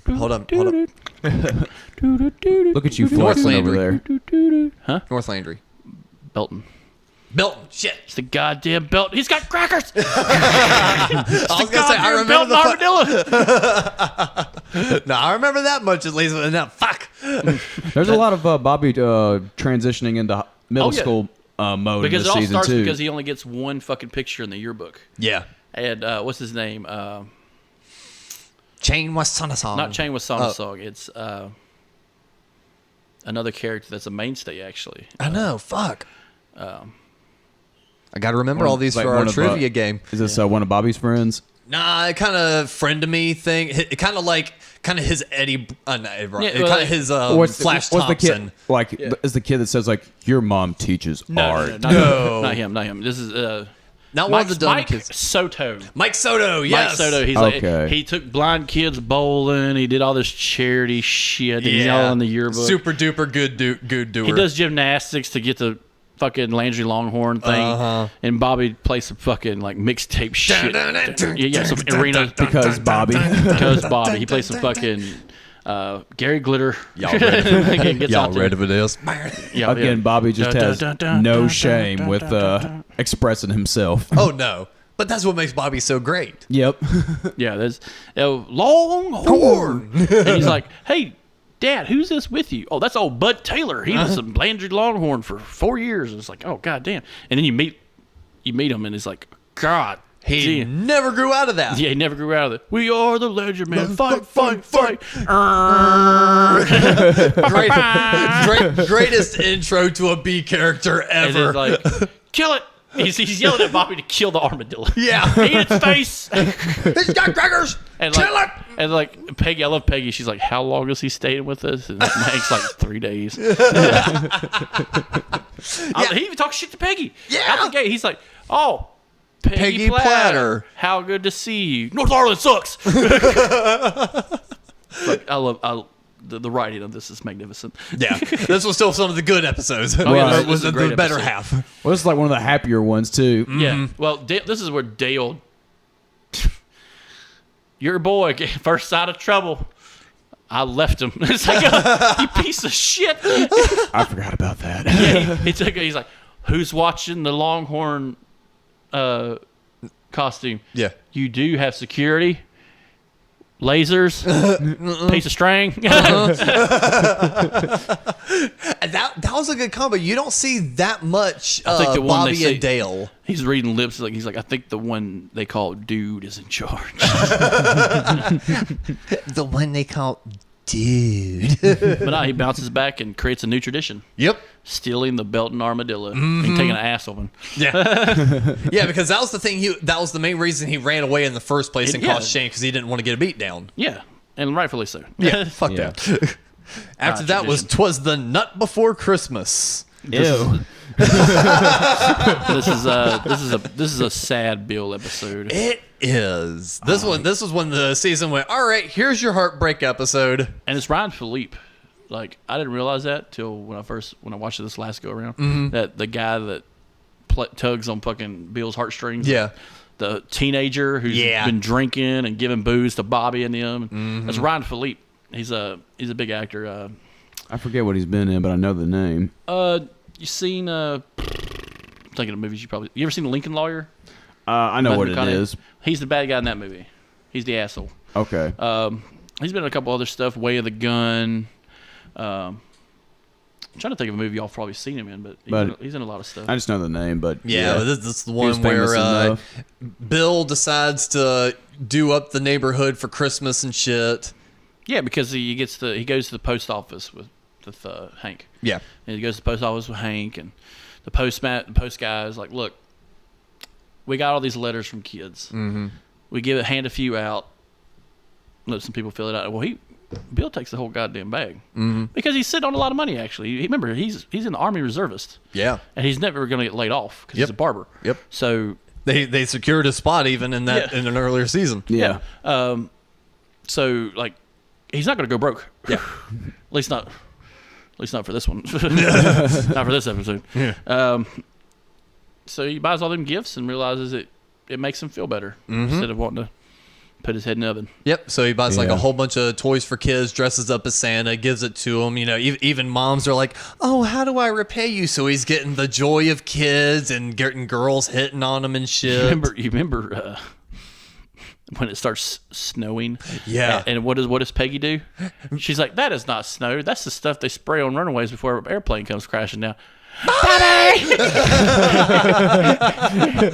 Hold on. Look at you North flexing over Landry. there. Huh? North Landry. Belton. Belton. Shit. It's the goddamn Belton. He's got crackers. I was gonna say I remember Belton the. armadillo. No, I remember that much at least. But no, fuck. There's a lot of Bobby transitioning into middle Oh, yeah. school mode Because in it all this season starts too. because he only gets one fucking picture in the yearbook. Yeah. And what's his name? Chain was Sonasong. Not Chain with Sonasong. It's another character that's a mainstay actually. I know. Fuck. I got to remember all these Like for one our of, trivia game. Is this one of Bobby's friends? Nah, kind of friend to me thing. Kind of his Eddie. Not Eddie Bryan. Yeah, well, Kind of his Flash what's the Thompson. kid like? Is the kid that says like your mom teaches art? No, not him. This is Not one of the dumb Mike kids. Soto. Mike Soto. Yes. Mike Soto. He's Okay. like he took blind kids bowling. He did all this charity shit. And he's all in the yearbook. Super duper good doer. He does gymnastics to get the fucking Landry Longhorn thing, and Bobby plays some fucking like mixtape shit. Yeah, some arena Because Bobby. because Bobby. He plays some fucking Gary Glitter. Y'all ready? Again, gets out Y'all there. ready for this? Yeah, Again, yeah. Bobby just Dun, has dun, dun, no dun, shame dun, with dun, dun, dun. expressing himself. Oh no. But that's what makes Bobby so great. Yep. Yeah, there's Longhorn. And he's like, "Hey, Dad, who's this with you?" "Oh, that's old Bud Taylor. He was a Landry Longhorn for 4 years." And it's like, "Oh, goddamn!" And then you meet him, and it's like, "God, He never grew out of that. yeah, he never grew out of it." "We are the Legend Man. Fight, fight, fight!" Greatest intro to a B character And ever. then like, "Kill it!" He's yelling at Bobby to kill the armadillo. Yeah. Eat its face. He's got crackers. And Kill like, it. and like Peggy, I love Peggy. She's like, "How long is he staying with us?" And Hank's like 3 days. He even talks shit to Peggy. Yeah. Out the gate, he's like, "Oh, Peggy Platter. Platter. How good to see you. North Arlen sucks." Like, I love the writing of this is magnificent. Yeah. This was still some of the good episodes. Oh, yeah, Right. this was is a the great better episode. half. Well, this is like one of the happier ones too. Yeah. Well, this is where Dale, your boy, first sign of trouble. I left him. It's like, you piece of shit. I forgot about that. Yeah, he's like, "Who's watching the Longhorn costume?" Yeah. "You do have security, lasers, piece of string." And that was a good combo. You don't see that much I think the one they Bobby say- and Dale. He's reading lips. Like he's like, "I think the one they call Dude is in charge." The one they call dude. But now he bounces back and creates a new tradition. Yep. Stealing the belt and armadillo and taking an ass on him. Yeah. Yeah, because that was the thing. That was the main reason he ran away in the first place and caused Shane, because he didn't want to get a beat down. Yeah, and rightfully so. Yeah, fuck that. After that was tradition. 'Twas the Nut Before Christmas. Ew. This is a sad Bill episode. It is. This was when the season went, all right, here's your heartbreak episode. And it's Ryan Philippe. Like, I didn't realize that till when I watched it this last go around. That the guy that tugs on fucking Bill's heartstrings. Yeah. The teenager who's been drinking and giving booze to Bobby and them. That's Ryan Philippe. He's a big actor. I forget what he's been in, but I know the name. You seen I'm thinking of movies you ever seen The Lincoln Lawyer? I know what Matthew it McConaughey? is. He's the bad guy in that movie. He's the asshole. Okay. He's been in a couple other stuff. Way of the Gun. I'm trying to think of a movie y'all probably seen him in, but he's in a lot of stuff. I just know the name, but Yeah, this is the was one famous where enough. Bill decides to do up the neighborhood for Christmas and shit. Yeah, because he goes to the post office with Hank. Yeah. And he goes to the post office with Hank, and the post guy is like, "Look, we got all these letters from kids. We hand a few out, let some people fill it out. Well, Bill takes the whole goddamn bag because he's sitting on a lot of money. Actually, remember he's in the Army reservist. Yeah. And he's never going to get laid off because he's a barber. Yep. So They secured a spot even in that in an earlier season. yeah. So like, he's not going to go broke. Yeah. At least not for this one. Not for this episode. Yeah. So he buys all them gifts and realizes it makes him feel better instead of wanting to put his head in the oven. Yep. So he buys like Yeah. a whole bunch of toys for kids, dresses up as Santa, gives it to them. You know, even moms are like, "Oh, how do I repay you?" So he's getting the joy of kids and getting girls hitting on him and shit. You remember when it starts snowing? Yeah. And what does Peggy do? She's like, "That is not snow. That's the stuff they spray on runaways before an airplane comes crashing down." Bobby!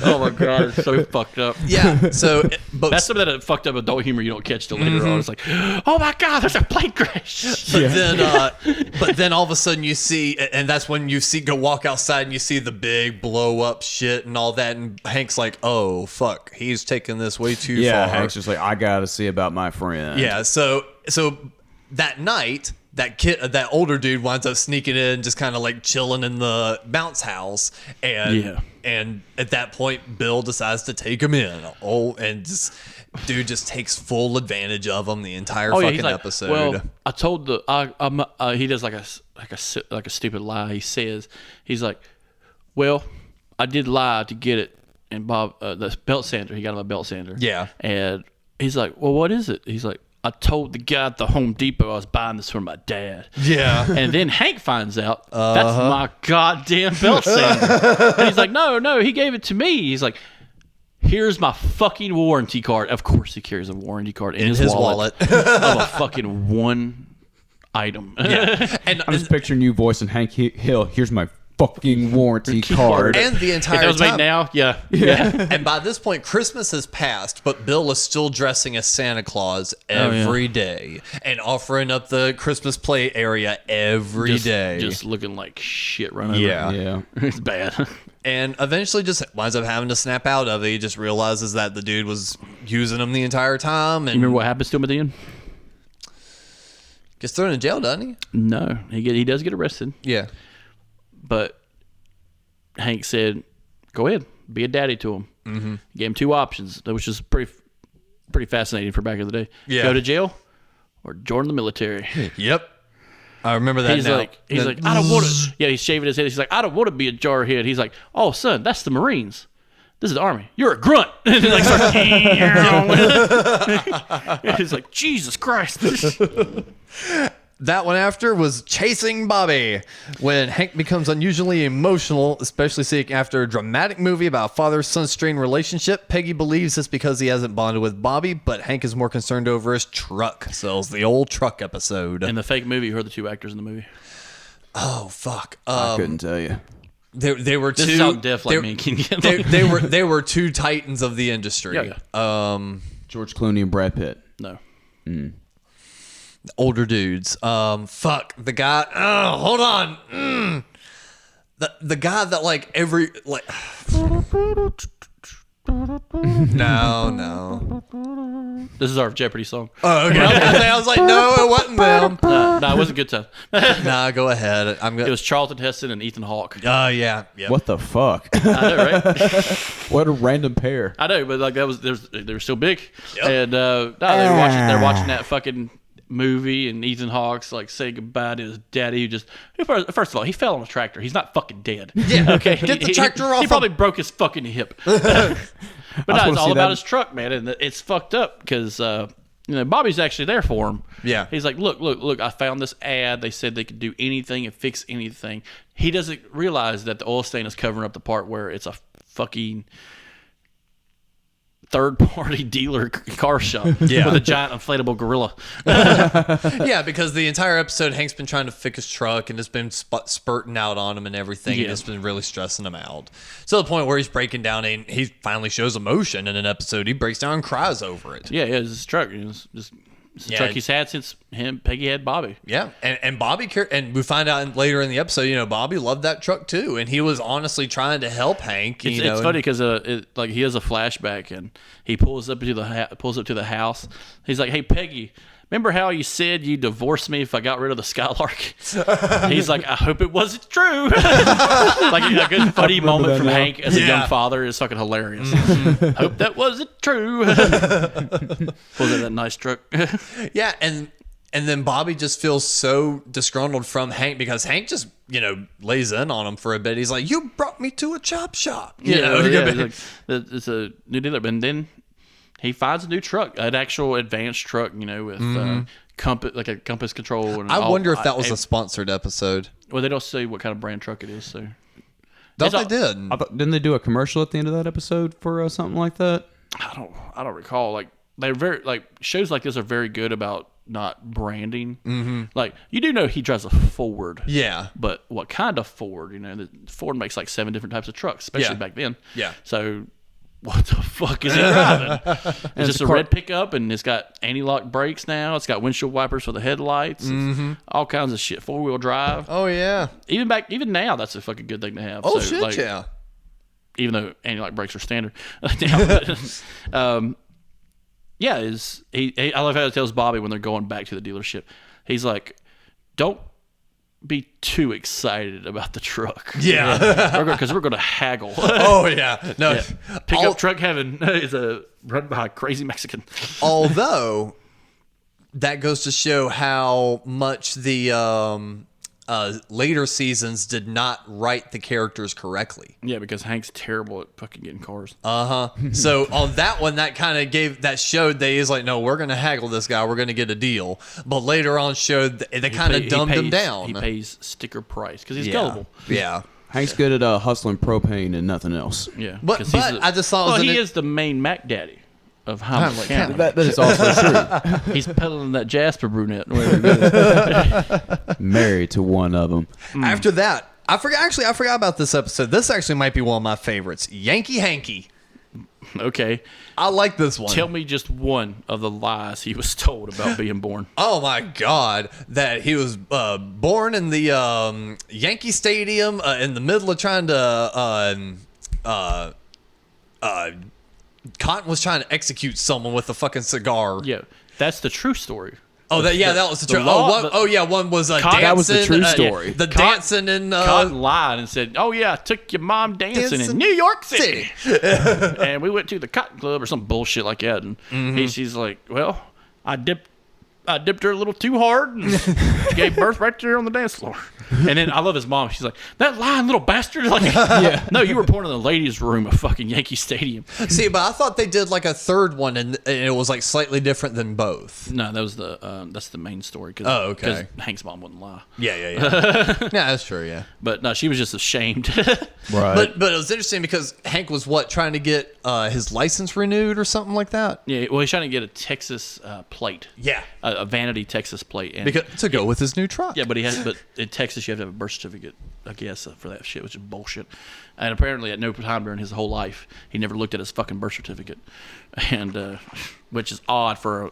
Oh my god, it's so fucked up. Yeah. So, but That's some of that fucked up adult humor you don't catch till later on. It's like, oh my god, there's a plane crash. but then all of a sudden you see, and that's when you go walk outside and you see the big blow up shit and all that, and Hank's like, "Oh fuck, he's taking this way too Yeah, far." Hank's just like, I gotta see about my friend. Yeah. So that night, that older dude winds up sneaking in, just kind of like chilling in the bounce house, and at that point, Bill decides to take him in. And dude just takes full advantage of him the entire fucking he's like, episode. Well, I told he does like a stupid lie. He says, he's like, "Well, I did lie to get it." And Bob, the belt sander, he got him a belt sander. Yeah. And he's like, "Well, what is it?" He's like, "I told the guy at the Home Depot I was buying this for my dad." Yeah. And then Hank finds out that's my goddamn belt sander. And he's like, no, he gave it to me. He's like, "Here's my fucking warranty card." Of course he carries a warranty card in his wallet. Of a fucking one item. Yeah. And I'm just picturing you voicing Hank Hill. Here's my fucking warranty card. and the entire If that was time. made now, yeah. And by this point, Christmas has passed, but Bill is still dressing as Santa Claus every day and offering up the Christmas play area every day. Just looking like shit running Yeah. over. Yeah. It's bad. And eventually just winds up having to snap out of it. He just realizes that the dude was using him the entire time. And You remember what happens to him at the end? gets thrown in jail, doesn't he? No. He does get arrested. Yeah. But Hank said, "Go ahead, be a daddy to him." Mm-hmm. He gave him two options, which is pretty fascinating for back in the day. Yeah. Go to jail or join the military. Yep. I remember that He's now. like, "I don't want to." Yeah, he's shaving his head. He's like, "I don't want to be a jarhead." He's like, "Oh, son, that's the Marines. This is the Army. You're a grunt." And he like starts. He's like, "Jesus Christ." That one after was Chasing Bobby, when Hank becomes unusually emotional, especially seeing after a dramatic movie about a father-son strained relationship. Peggy believes it's because he hasn't bonded with Bobby, but Hank is more concerned over his truck. So it's the old truck episode. In the fake movie, you heard the two actors in the movie. Oh fuck! I couldn't tell you. They were This two. is how deaf like me can get. They were two titans of the industry. Yeah. George Clooney and Brad Pitt. No. older dudes. Fuck the guy. Oh, hold on. The guy that like every like. No. This is our Jeopardy song. Oh, okay. I was like, no, it wasn't them. No, it wasn't a good time. Nah, go ahead. It was Charlton Heston and Ethan Hawke. Yeah. What the fuck? I know, right? What a random pair. I know, but like they were still big, Yep. and they're watching that fucking movie, and Ethan Hawke's like saying goodbye to his daddy, first of all, he fell on a tractor. He's not fucking dead. Yeah, okay. Get the tractor off. He probably broke his fucking hip. But no, it's all about his truck, man, and it's fucked up because Bobby's actually there for him. Yeah. He's like, look, I found this ad. They said they could do anything and fix anything. He doesn't realize that the oil stain is covering up the part where it's a fucking third-party dealer car shop with a giant inflatable gorilla. Yeah, because the entire episode, Hank's been trying to fix his truck and it's been spurting out on him and everything. Yeah. And it's been really stressing him out. To the point where he's breaking down and he finally shows emotion in an episode. He breaks down and cries over it. Yeah, it's his truck. It's the truck he's had since Peggy had Bobby. Yeah, and Bobby cared, and we find out later in the episode, Bobby loved that truck too, and he was honestly trying to help Hank. It's funny because he has a flashback, and he pulls up to the house. He's like, "Hey Peggy, remember how you said you divorced me if I got rid of the Skylark?" He's like, "I hope it wasn't true." Like a good funny moment from Hank as a young father is fucking hilarious. Hope that wasn't true. Pulls out that nice truck. Yeah, and then Bobby just feels so disgruntled from Hank because Hank just lays in on him for a bit. He's like, "You brought me to a chop shop." It's a new dealer, but then he finds a new truck, an actual advanced truck, with compass, like a compass control. And I wonder if that was a sponsored episode. Well, they don't say what kind of brand truck it is, so. Thought they did. Didn't they do a commercial at the end of that episode for something like that? I don't recall. Like they're very shows like this are very good about not branding. Mm-hmm. Like you do know he drives a Ford. Yeah. But what kind of Ford? Ford makes like 7 different types of trucks, especially back then. Yeah. So what the fuck is he driving? It's just a red pickup, and it's got anti-lock brakes now. It's got windshield wipers for the headlights. Mm-hmm. All kinds of shit. 4-wheel drive. Oh yeah. Even now, that's a fucking good thing to have. Oh so, shit, yeah. Even though anti-lock brakes are standard now, but, I love how he tells Bobby when they're going back to the dealership. He's like, "Don't be too excited about the truck." Yeah. Because we're going to haggle. Oh yeah. No. Yeah. Pickup truck heaven is run by a crazy Mexican. Although that goes to show how much the later seasons did not write the characters correctly. Yeah, because Hank's terrible at fucking getting cars. So on that one, that kind of showed that he's like, no, we're going to haggle this guy. We're going to get a deal. But later on showed they kind of dumbed him down. He pays sticker price because he's gullible. Yeah. Hank's good at hustling propane and nothing else. Yeah. But I just thought he is the main Mac Daddy of Hamlet County. That is also true. He's peddling that Jasper brunette. Whatever it is. Married to one of them. After that, I forgot about this episode. This actually might be one of my favorites. Yankee Hanky. Okay. I like this one. Tell me just one of the lies he was told about being born. Oh my God! That he was born in the Yankee Stadium in the middle of trying to Cotton was trying to execute someone with a fucking cigar. Yeah, that's the true story. Oh, that was the true. One was dancing. That was the true story. The dancing in Cotton lied and said, "Oh yeah, I took your mom dancing in New York City, and we went to the Cotton Club or some bullshit like that." And she's like, "Well, I dipped her a little too hard, and she gave birth right there on the dance floor." And then I love his mom. She's like, "That lying little bastard!" Like, no, you were born in the ladies' room of fucking Yankee Stadium. See, but I thought they did like a third one, and it was like slightly different than both. No, that was that's the main story. Okay. Because Hank's mom wouldn't lie. Yeah. Yeah, that's true. Yeah. But no, she was just ashamed. Right. But it was interesting because Hank was trying to get his license renewed or something like that. Yeah, well, he's trying to get a Texas plate. Yeah. A vanity Texas plate. And To go with his new truck. Yeah, but in Texas you have to have a birth certificate, I guess, for that shit, which is bullshit. And apparently at no time during his whole life he never looked at his fucking birth certificate, and which is odd for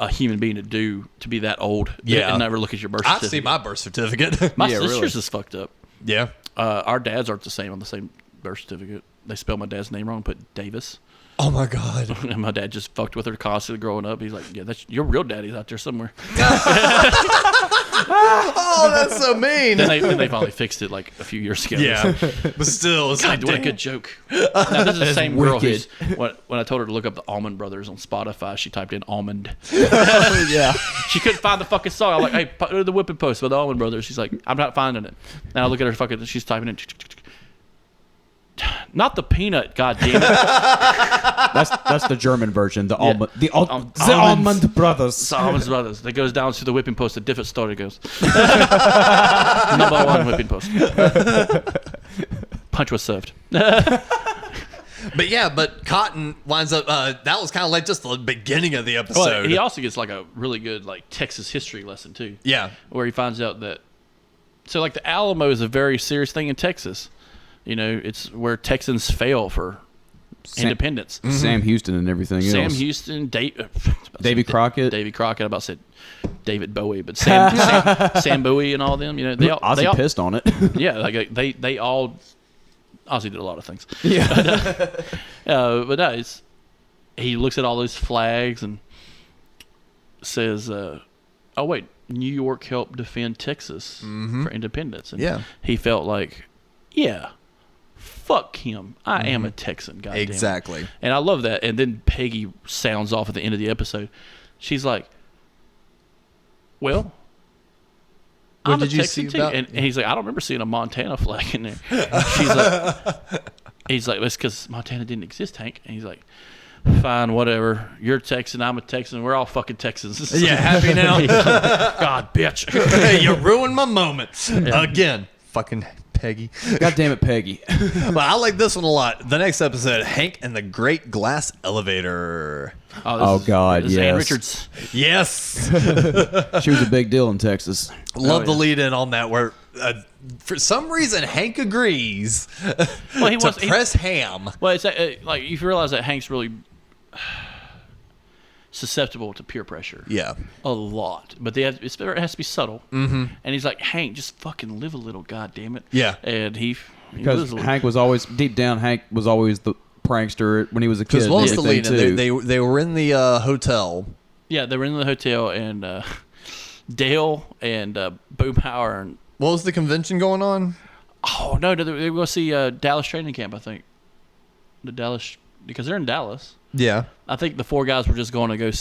a human being to do to be that old. Yeah. And never look at your birth I've certificate. seen my birth certificate. My Yeah, sister's really. is fucked up. Yeah. Our dads aren't the same on the same birth certificate. They spelled my dad's name wrong and put Davis. Oh my God. And my dad just fucked with her constantly growing up. He's like, yeah, that's your real daddy's out there somewhere. Oh, that's so mean. Then they finally fixed it like a few years ago. Yeah. But still, it's like, God, what a damn. good joke. Now, this is the same girl wicked. who's, when I told her to look up the Almond Brothers on Spotify, she typed in almond. Yeah. She couldn't find the fucking song. I'm like, hey, go to the Whipping Post by the Almond Brothers. She's like, I'm not finding it. And I look at her fucking, she's typing in, not the peanut, god damn it. That's the German version. The Almonds. Almond Brothers. It's the Almond Brothers. That goes down to the Whipping Post, a different story goes. Number one Whipping Post. Punch was served. But yeah, but Cotton winds up. That was kind of like just the beginning of the Well, episode. he also gets like a really good like Texas history lesson too. Yeah. Where he finds out that like the Alamo is a very serious thing in Texas. You know, it's where Texans fail for independence. Sam Houston and everything Sam else. Houston, Davy Crockett. Davy Crockett. I about said David Bowie, but Sam Bowie and all them. You know, they all Ozzy pissed on it. Yeah, like they all. Ozzy did a lot of things. Yeah. But no, he looks at all those flags and says, "Oh wait, New York helped defend Texas for independence." And Yeah. he felt like, yeah, fuck him. I am a Texan. Goddamn. Exactly. And I love that. And then Peggy sounds off at the end of the episode. She's like, "Well." What I'm did a you Texan see too. about- And he's like, I don't remember seeing a Montana flag in there. He's like, it's because Montana didn't exist, Hank. And he's like, fine, whatever. You're a Texan, I'm a Texan. We're all fucking Texans. Yeah, happy now? God, bitch. Hey, you ruined my moment again. Fucking Peggy. God damn it, Peggy. But I like this one a lot. The next episode, Hank and the Great Glass Elevator. Oh, God, this is Ann yes. Richards. Yes. She was a big deal in Texas. Love the lead in on that where for some reason Hank agrees Well, he to wants press ham. Well, it's like you realize that Hank's really susceptible to peer pressure. Yeah. A lot, but it has to be subtle. Mm-hmm. And he's like, Hank, just fucking live a little, goddammit. Yeah. And he Because lives a little. Hank was always, deep down, Hank was always the prankster when he was a kid. Because what was and the lead everything, in? too. They were in the hotel. Yeah, they were in the hotel, and Dale and Boomhauer and What was the convention going on? they were going to see Dallas training camp. I think because they're in Dallas. Yeah. I think the four guys were just going to go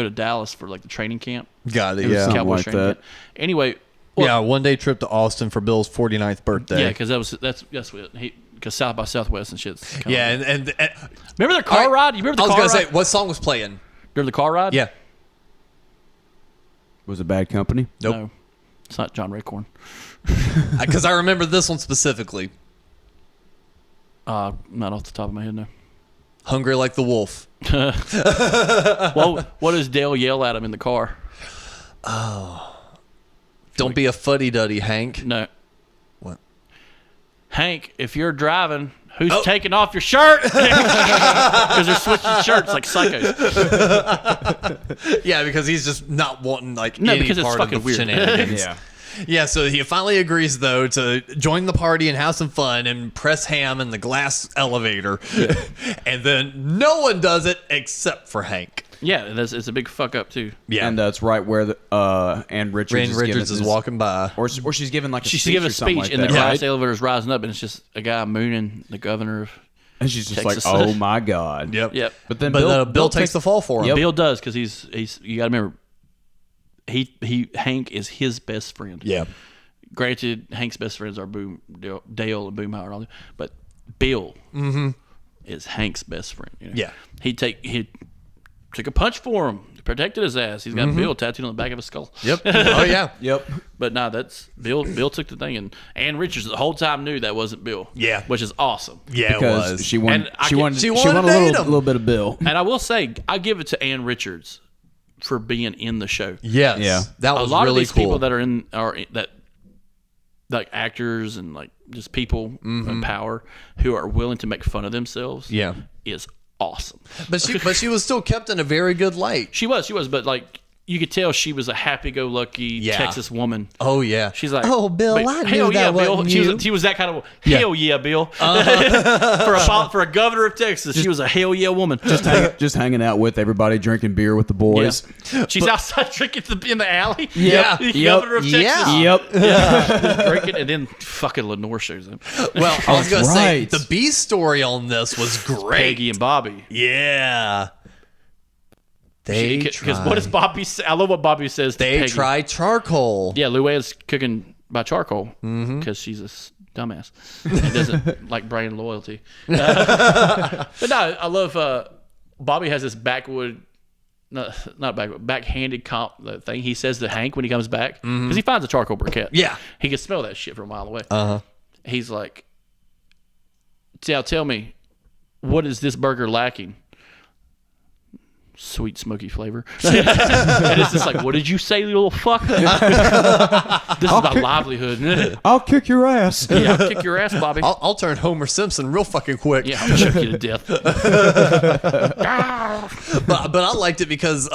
to Dallas for like the training camp. Got it. was Yeah. something Cowboys like training that. camp. Anyway, well, Yeah, one day trip to Austin for Bill's 49th birthday. yeah, because that's what because South by Southwest and shit's kinda Yeah, like- and remember their car all right, ride? You remember I the was car gonna ride? say, what song was playing? Remember the car ride? Yeah. Was it Bad Company? Nope. No, it's not John Raycorn. Because I remember this one specifically. Not off the top of my head, no. Hungry Like the Wolf. Well, what does Dale yell at him in the car? Don't be a fuddy-duddy, Hank. No. What? Hank, if you're driving, who's taking off your shirt? Because they're switching shirts like psychos. Yeah, because he's just not wanting like No, any because it's part of fucking the weird. shenanigans. Yeah. Yeah, so he finally agrees though to join the party and have some fun and press ham in the glass elevator. And then no one does it except for Hank. Yeah, it's a big fuck up too. Yeah. And that's right where the, Ann Richards Rand Richards is walking by. Or she's giving like a She's speech giving or a something speech, like and the that, glass right? elevator's rising up, and it's just a guy mooning the governor of. And she's just Texas. like, oh my God. Yep. Yep. But then Bill takes the fall for him. Yep. Bill does because he's you got to remember Hank is his best friend. Yeah. Granted, Hank's best friends are Dale and Boomhauer and all that, but Bill is Hank's best friend. You know? Yeah. He took a punch for him, protected his ass. He's got Bill tattooed on the back of his skull. Yep. Oh yeah. Yep. But no, that's Bill. Bill took the thing, and Ann Richards the whole time knew that wasn't Bill. Yeah. which is awesome. Yeah, Because it was. she wanted, And I she can- wanted, she she wanted wanted to a date him. little bit of Bill. And I will say, I give it to Ann Richards for being in the show. Yes. Yeah. That A was lot really of these cool. people that are that like actors and like just people in power who are willing to make fun of themselves. Yeah. Is awesome. But she was still kept in a very good light. She was, but like you could tell she was a happy-go-lucky Texas woman. Oh yeah. She's like, oh Bill, but I knew hell yeah, that Bill. wasn't She you. was that kind of hell yeah, Bill. For a governor of Texas, she was a hell yeah woman. Just hanging out with everybody, drinking beer with the boys. Yeah. She's outside drinking in the alley. Yeah. The Yep. governor of Texas. Yeah. Yep. Just drinking, and then fucking Lenore shows up. Well, I was gonna say right. the B story on this was great. Peggy and Bobby. Yeah. They Because what does Bobby say? I love what Bobby says to They Peggy. try charcoal. Yeah, Luann's cooking by charcoal because she's a dumbass and doesn't like brand loyalty. But no, I love Bobby has this backhanded comp thing he says to Hank when he comes back because he finds a charcoal briquette. Yeah. He can smell that shit from a mile away. He's like, now tell me, what is this burger lacking? Sweet smoky flavor. And it's just like, what did you say, you little fuck? This is my livelihood. I'll kick your ass. Yeah, I'll kick your ass, Bobby. I'll turn Homer Simpson real fucking quick. Yeah, I'll choke you to death. But I liked it because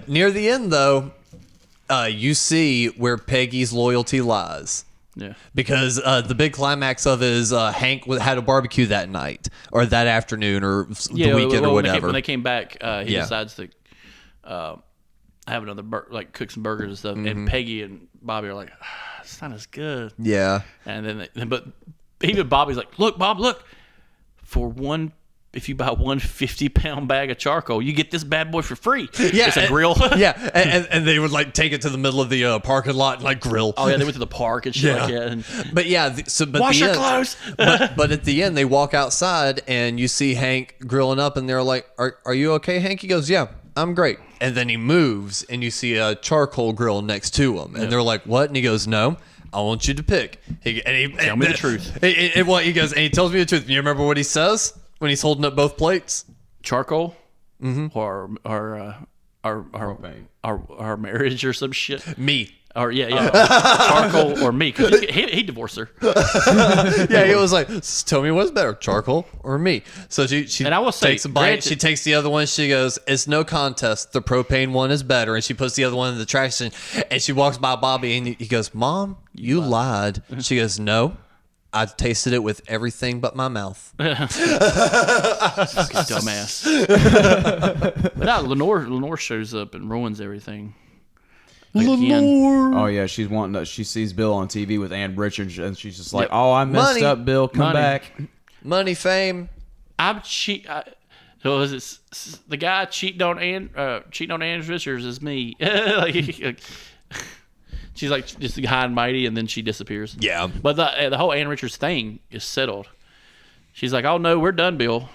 near the end though, you see where Peggy's loyalty lies. Yeah. Because the big climax of it is Hank had a barbecue that night or that afternoon or the weekend or whatever. When they came back, he Yeah. decides to have another cook some burgers and stuff. And Peggy and Bobby are like, it's not as good. Yeah. And then, but even Bobby's like, look, Bob, look, if you buy one 50-pound bag of charcoal, you get this bad boy for free. Yeah, It's a grill. Yeah, and they would like take it to the middle of the parking lot and like grill. Oh yeah, they went to the park and shit like that. And But yeah, but wash the your end, clothes. but at the end, they walk outside and you see Hank grilling up, and they're like, "Are you okay, Hank?" He goes, "Yeah, I'm great." And then he moves, and you see a charcoal grill next to him, and they're like, "What?" And he goes, "No, I want you to pick." Tell me the truth. He goes, and he tells me the truth. You remember what he says when he's holding up both plates? Charcoal, or our marriage or some shit. Me. Or charcoal or me. 'Cause he divorced her. Yeah, he was like, "Tell me what's better, charcoal or me?" So she And I will say, takes a bite. granted- She takes the other one. She goes, "It's no contest. The propane one is better." And she puts the other one in the trash. And she walks by Bobby, and he goes, "Mom, you lied." She goes, "No, I tasted it with everything but my mouth." Dumbass. But no, Lenore shows up and ruins everything. Again. Oh yeah, she's wanting to. She sees Bill on TV with Ann Richards, and she's just like, Yep. "Oh, I messed Money. up, Bill. Come Money. back." Money, fame. So is it the guy cheating on Ann Richards is me? Like, she's like just high and mighty, and then she disappears. Yeah. But the whole Ann Richards thing is settled. She's like, "Oh no, we're done, Bill.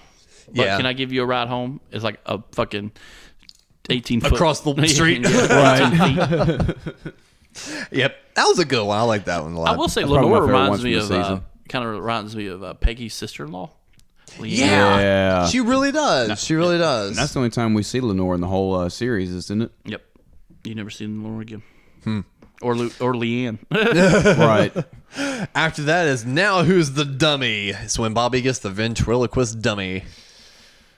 But Yeah. can I give you a ride home?" It's like a fucking 18-foot Across the street. Right. Yep, that was a good one. I like that one a lot. I will say, probably my Lenore favorite reminds ones me from the of season. kind of reminds me of Peggy's sister-in-law. Leanne. Yeah, she really does. She really does. That's the only time we see Lenore in the whole series, isn't it? Yep. You never seen Lenore again. Or Leanne. Right. After that is Now Who's the Dummy? It's when Bobby gets the ventriloquist dummy.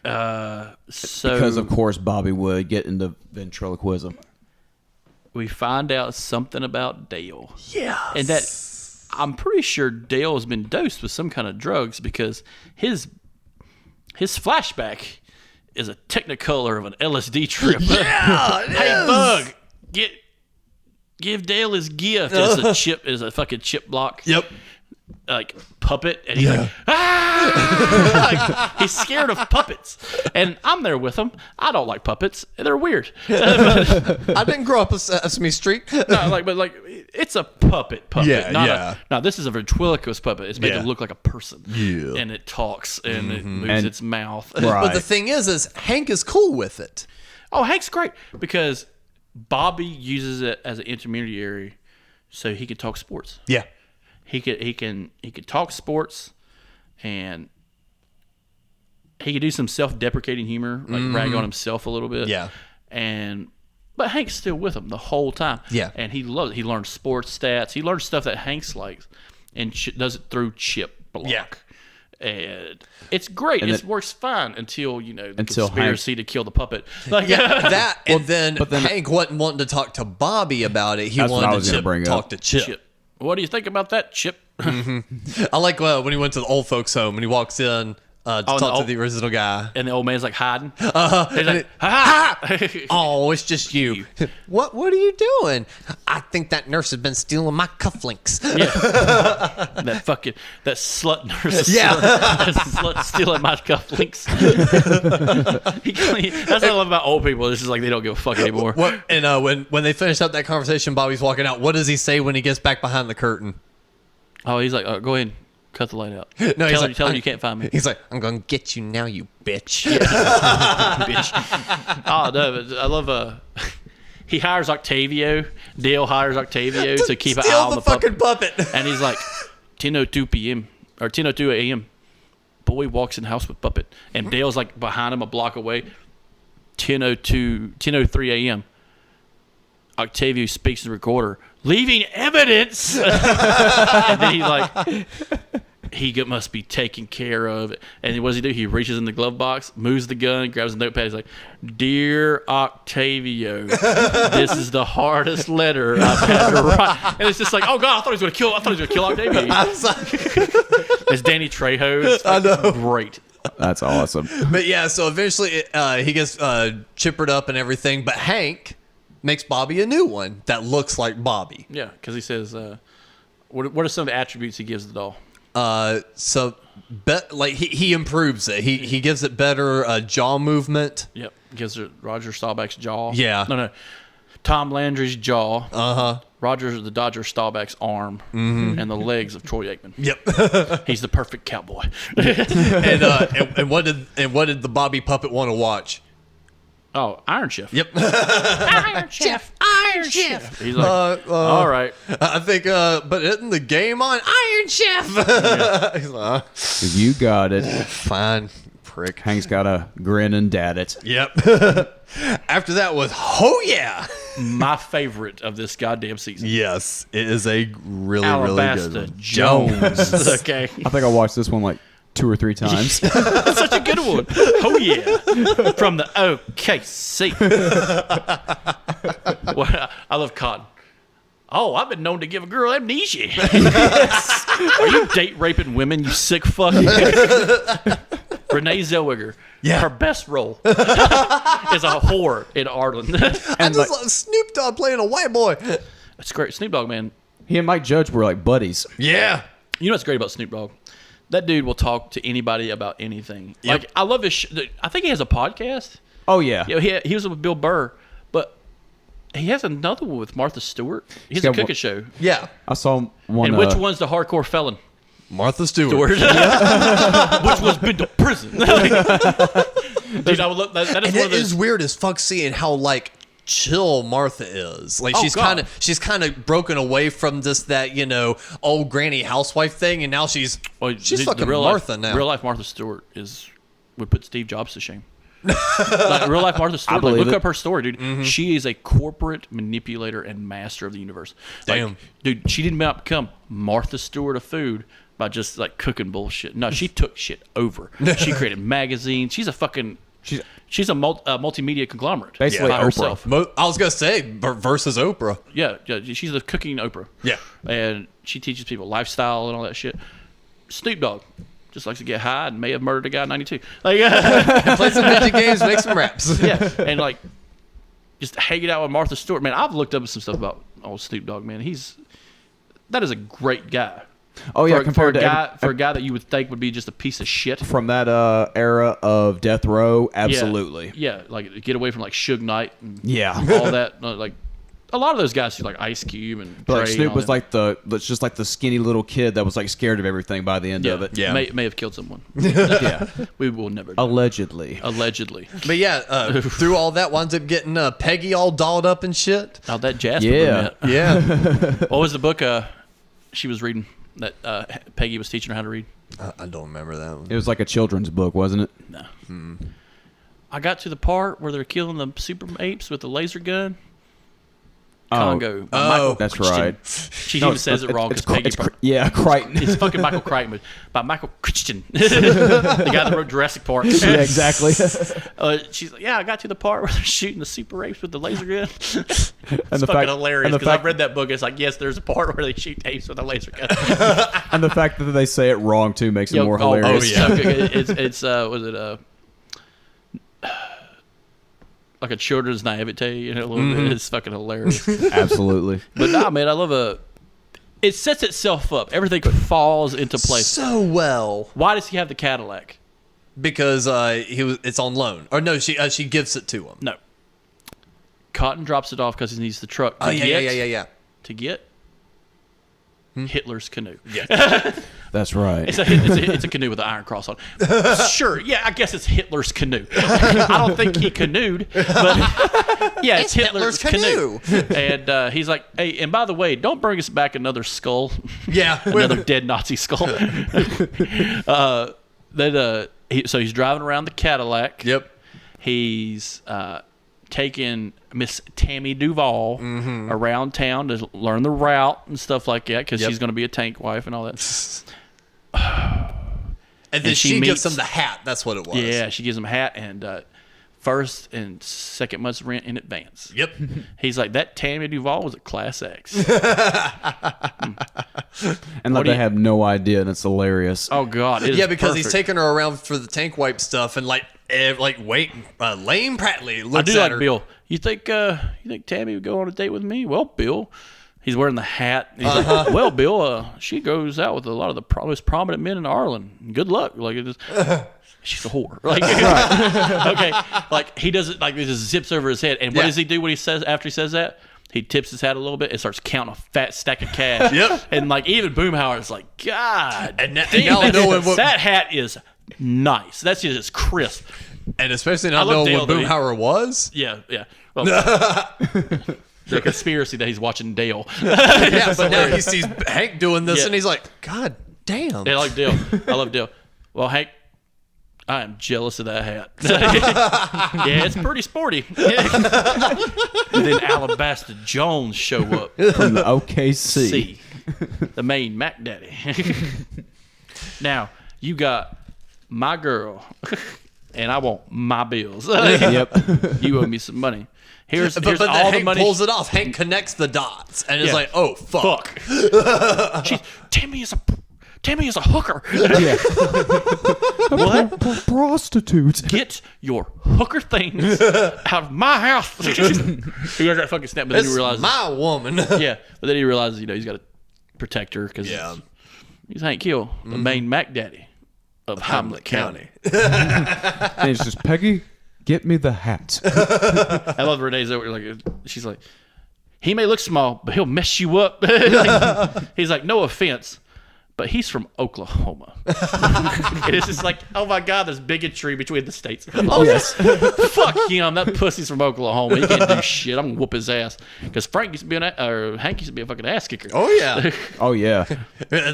So Because of course Bobby would get into ventriloquism. we find out something about Dale. Yeah. And that I'm pretty sure Dale has been dosed with some kind of drugs because his flashback is a technicolor of an LSD trip. Yeah, it Hey is. Bug, give Dale his gift. It's a fucking chip block. Yep. Like puppet, and he's like, ah! Like, he's scared of puppets, and I'm there with him. I don't like puppets; they're weird. I didn't grow up on Sesame Street. But it's a puppet. Yeah, not yeah. No, this is a ventriloquist puppet. It's made Yeah. to look like a person. Yeah. And it talks and it moves And- its mouth. Right. But the thing is Hank is cool with it. Oh, Hank's great because Bobby uses it as an intermediary, so he can talk sports. Yeah. He can talk sports, and he could do some self-deprecating humor, like rag on himself a little bit. Yeah. But Hank's still with him the whole time. Yeah. And he loves it. He learns sports stats. He learns stuff that Hank's likes, and does it through Chip Block. Yeah. And it's great. And It works fine until the Until conspiracy to kill the puppet. Like That and then but then- Hank wasn't wanting to talk to Bobby about it. He That's what I wanted was to gonna bring talk up. to Chip. Chip. What do you think about that, Chip? I like when he went to the old folks' home and he walks in to talk to the original guy. And the old man's like hiding. He's And like, it- ha! Oh, it's just you. What are you doing? I think that nurse has been stealing my cufflinks. Yeah. that slut nurse. Yeah. That slut stealing my cufflinks. That's what I love about old people. It's just like they don't give a fuck anymore. What? And when they finish up that conversation, Bobby's walking out. What does he say when he gets back behind the curtain? Oh, he's like, go ahead and cut the light out. No, he's like, tell her you can't find me. He's like, I'm gonna get you now, you bitch. Bitch. Oh, no, but I love he hires Octavio. Dale hires Octavio to keep an eye Steal on the the fucking puppet. And he's like, 10:02 p.m. or 10:02 a.m. Boy walks in the house with puppet. And Dale's like behind him a block away. 10:03 a.m. Octavio speaks to the recorder, leaving evidence. And then he's like, he must be taken care of. And what does he do? He reaches in the glove box, moves the gun, grabs the notepad. He's like, "Dear Octavio, this is the hardest letter I've had to write." And it's just like, oh God, I thought he was going to kill Octavio. It's Danny Trejo. It's great. That's awesome. But yeah, so eventually he gets chippered up and everything. But Hank makes Bobby a new one that looks like Bobby. Yeah, because he says, what are some of the attributes he gives the doll? He improves it. He gives it better jaw movement. Yep, gives it Roger Staubach's jaw. Yeah. No, Tom Landry's jaw. Uh-huh. Roger the Dodger Staubach's arm. And the legs of Troy Aikman. Yep. He's the perfect cowboy. and what did the Bobby puppet want to watch? Oh, Iron Chef. Yep. Iron Chef. Iron Chef. He's like, all right. I think, but isn't the game on Iron Chef? He's like, You got it. fine, prick. Hank's got a grin and dad it. Yep. After that was, oh yeah. My favorite of this goddamn season. Yes, it is a really, Alabasta really good one. Jones. Okay. I think I watched this one like 2 or 3 times. That's such a good one. Oh, yeah. From the OKC. Well, I love Cotton. Oh, I've been known to give a girl amnesia. Are you date raping women, you sick fuck? Renee Zellweger. Yeah. Her best role is a whore in Arlen. I just love Snoop Dogg playing a white boy. That's great. Snoop Dogg, man. He and Mike Judge were like buddies. Yeah. You know what's great about Snoop Dogg? That dude will talk to anybody about anything. Yep. Like, I love his I think he has a podcast. Oh yeah. You know, he was with Bill Burr, but he has another one with Martha Stewart. He has a got cooking one- show. Yeah. I saw one. And which one's the hardcore felon? Martha Stewart. Stewart. Which one's been to prison? Dude, I would look. That is And one of it those. is weird as fuck seeing how like chill Martha is. Like Oh, she's God. kind of broken away from that old granny housewife thing, and now she's Well, fucking the real Martha life, now. Real life Martha Stewart would put Steve Jobs to shame. Like, real life Martha Stewart. Like, believe look it. up her story, dude. She is a corporate manipulator and master of the universe. Like, Damn. dude, she didn't become Martha Stewart of food by just like cooking bullshit. No, she took shit over. She created magazines. She's a fucking. She's a multimedia conglomerate. Basically by Oprah. herself. I was gonna say versus Oprah. Yeah, she's the cooking Oprah. Yeah. And she teaches people lifestyle and all that shit. Snoop Dogg just likes to get high and may have murdered a guy in 92. Like, Play some video games, make some raps. yeah, and like just hanging out with Martha Stewart. Man, I've looked up some stuff about old Snoop Dogg. Man, that is a great guy. Oh yeah, for compared a to guy for a guy that you would think would be just a piece of shit. from that era of Death Row, absolutely. Yeah, like get away from like Suge Knight and Yeah. all that. Like a lot of those guys, like Ice Cube and But like Dre and Snoop all was that, like just like the skinny little kid that was like scared of everything by the end of it. Yeah. may have killed someone. Yeah. We will never know. Allegedly. Allegedly. But yeah, through all that, winds up getting Peggy all dolled up and shit. Oh, that Jasper Yeah. brunette. Yeah. What was the book she was reading that Peggy was teaching her how to read? I don't remember that one. It was like a children's book, wasn't it? No. I got to the part where they're killing the super apes with the laser gun. Congo. By Michael that's Crichton. right. She even says it wrong because Peggy. Yeah, Crichton. It's fucking Michael Crichton, by Michael Crichton, the guy that wrote Jurassic Park. Yeah, exactly. She's like, yeah, I got to the part where they're shooting the super apes with the laser gun. It's the fucking fact- hilarious and the because I've fact- read that book. It's like, yes, there's a part where they shoot apes with a laser gun. And the fact that they say it wrong too makes it more hilarious. Oh, yeah. It's was it like a children's naivete, you know, a little bit. It's fucking hilarious. Absolutely. But nah, man, I love it sets itself up. Everything falls into place. So well. Why does he have the Cadillac? Because it's on loan. Or no, she gives it to him. No. Cotton drops it off because he needs the truck. Oh, yeah. To get Hitler's canoe. Yeah. That's right. It's a canoe with an iron cross on it. Sure, yeah, I guess it's Hitler's canoe. I don't think he canoed, but yeah, it's Hitler's canoe. And he's like, hey, and by the way, don't bring us back another skull. Yeah. Another dead Nazi skull. So he's driving around the Cadillac. Yep. He's taking Miss Tammy Duval around town to learn the route and stuff like that because she's going to be a tank wife and all that. And then she meets, gives him the hat. That's what it was. Yeah, she gives him a hat and first and second month's rent in advance. Yep. He's like, that Tammy Duval was a Class X. And they have no idea, and it's hilarious. Oh, God. Yeah, because he's taking her around for the tank wipe stuff and Lane Pratley looks I do at like her. Bill. You think Tammy would go on a date with me? Well, Bill, he's wearing the hat. He's like, well, Bill, she goes out with a lot of the most prominent men in Ireland. Good luck. Like, it just, she's a whore. Like, okay, like he doesn't like it just zips over his head. And what does he do when he says after he says that? He tips his hat a little bit and starts counting a fat stack of cash. Yep. And like even Boomhauer's like, God, And now damn, knowing what- that hat is nice. That's just crisp. And especially not I love knowing what Dale, though. Boomhauer was. Yeah. Well, the conspiracy that he's watching Dale. Yeah, but now he sees Hank doing this Yeah. and he's like, God damn. I like Dale. I love Dale. Well, Hank, I am jealous of that hat. Yeah, it's pretty sporty. And then Alabaster Jones show up. From the OKC. See, the main Mac Daddy. Now, you got my girl, and I want my bills. Yep. You owe me some money. Here's But all then the Hank money. pulls it off. Hank connects the dots and is Yeah. like, oh, fuck. Tammy is a hooker. Yeah. What? Prostitute. Get your hooker things out of my house. He has that fucking snap, but then This he is realizes, my woman. yeah, but then he realizes, he's got to protect her because Yeah. he's Hank Hill, the main Mac Daddy of Hamlet County. And it's just, Peggy, get me the hat. I love Renee's over like she's like, he may look small, but he'll mess you up. He's like, no offense, but he's from Oklahoma. And it's just like, oh my God, there's bigotry between the states. Oh yes. Fuck him. That pussy's from Oklahoma. He can't do shit. I'm gonna whoop his ass. Because Hank used to be a fucking ass kicker. Oh, yeah. Oh, yeah.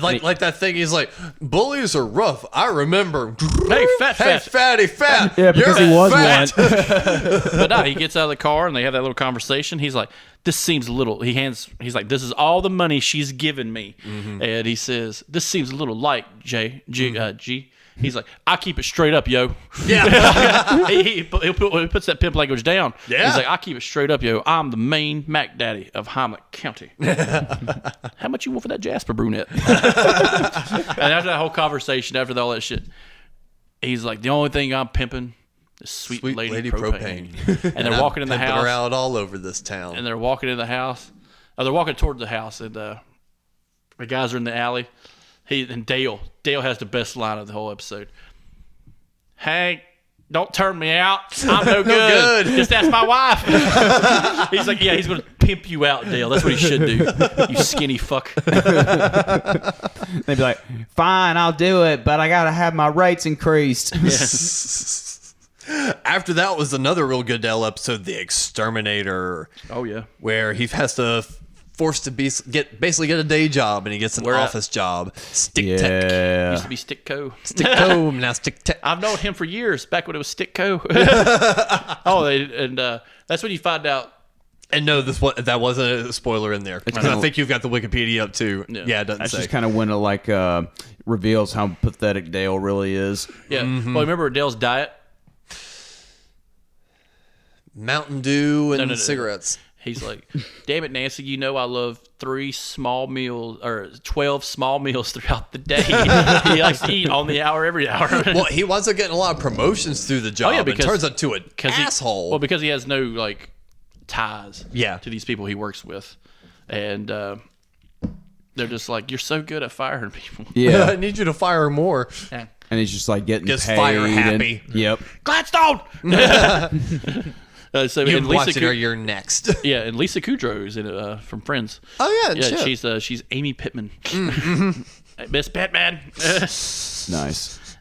like that thing. He's like, bullies are rough. I remember. Hey, fat. Fatty, fat. Yeah, because You're he was fat. one. But no, he gets out of the car and they have that little conversation. He's like, this seems a little, he's like, this is all the money she's given me. And he says, this seems a little light, G. He's like, I keep it straight up, yo. Yeah. he puts that pimp language down. Yeah. He's like, I keep it straight up, yo. I'm the main Mac Daddy of Hamlet County. How much you want for that Jasper brunette? And after that whole conversation, after all that shit, he's like, the only thing I'm pimping is sweet lady propane. And they're walking in the Pimping house. her out all over this town. And they're walking in the house. Oh, they're walking toward the house, and the guys are in the alley. Dale has the best line of the whole episode. Hank, don't turn me out. I'm no good. Just ask my wife. He's like, yeah, he's going to pimp you out, Dale. That's what he should do. You skinny fuck. They'd be like, fine, I'll do it, but I got to have my rates increased. After that was another real good Dale episode, The Exterminator. Oh, yeah. Where he has to forced to basically get a day job, and he gets an office job. Stick Tech. Used to be Stick Co. Stick Co. Now Stick Tech. I've known him for years, back when it was Stick Co. That's when you find out And no, that wasn't a spoiler in there. Because I think you've got the Wikipedia up too. Yeah, it doesn't That's say. just kind of when it reveals how pathetic Dale really is. Yeah. Well, remember Dale's diet? Mountain Dew and No. cigarettes. He's like, damn it, Nancy, you know I love 3 small meals or 12 small meals throughout the day. He likes to eat on the hour every hour. Well, he winds up getting a lot of promotions through the job. because- and turns into an asshole. Because he has no like ties Yeah. to these people he works with. And they're just like, you're so good at firing people. Yeah. I need you to fire more. Yeah. And he's just like getting Gets paid. fire happy. Yep. Gladstone! So You and watch Lisa it or you're next. Yeah, and Lisa Kudrow is in it from Friends. Oh, yeah. Yeah, she's Amy Pittman. Miss Pittman. Nice.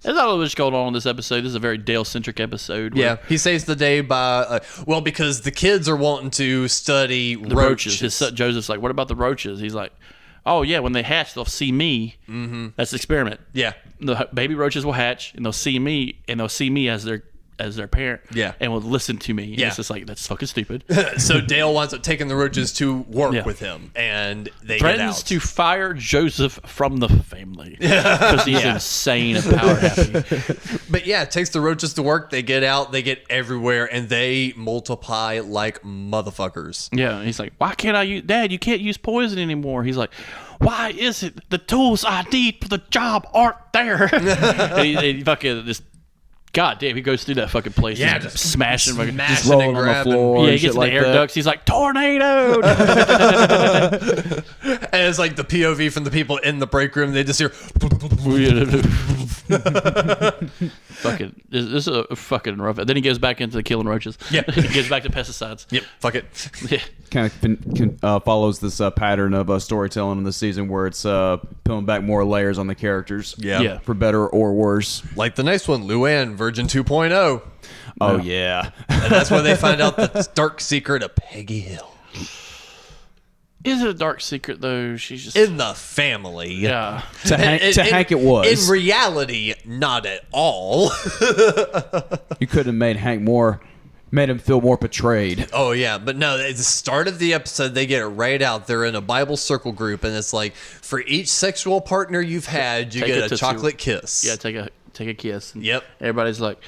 There's not much going on in this episode. This is a very Dale-centric episode. Yeah, he saves the day by, because the kids are wanting to study The roaches. His son, Joseph's like, what about the roaches? He's like, oh, yeah, when they hatch, they'll see me. Mm-hmm. That's the experiment. Yeah. The baby roaches will hatch, and they'll see me, as their parent, Yeah. and will listen to me. And Yeah. it's just like, that's fucking stupid. So Dale winds up taking the roaches to work Yeah. with him, and they Threatens get out. to fire Joseph from the family because he's insane and power happy. But yeah, it takes the roaches to work. They get out, they get everywhere, and they multiply like motherfuckers. Yeah, and he's like, why can't I use, Dad, you can't use poison anymore. He's like, why is it the tools I need for the job aren't there? and he fucking just, God damn, he goes through that fucking place. Yeah, just smashing. Fucking, smashing rolling and on the grabbing. floor. yeah, he and gets shit in like the air that. ducts. He's like, tornado! And it's like the POV from the people in the break room. They just hear. Fucking, this is a fucking rough. Then he goes back into killing roaches. Yeah. He goes back to pesticides. Yep, fuck it. Yeah. Kind of follows this pattern of storytelling in the season where it's peeling back more layers on the characters. Yeah. For better or worse. Like the next one, Luann, Virgin 2.0. Oh, yeah. And that's where they find out the dark secret of Peggy Hill. Is it a dark secret, though? She's just... In the family. yeah. To Hank it was. In reality, not at all. You could have made Hank made him feel more betrayed. Oh, yeah. But no, at the start of the episode, they get it right out. They're in a Bible circle group, and it's like, for each sexual partner you've had, you Take get a a chocolate kiss. Yeah, take a kiss. And Yep. Everybody's like,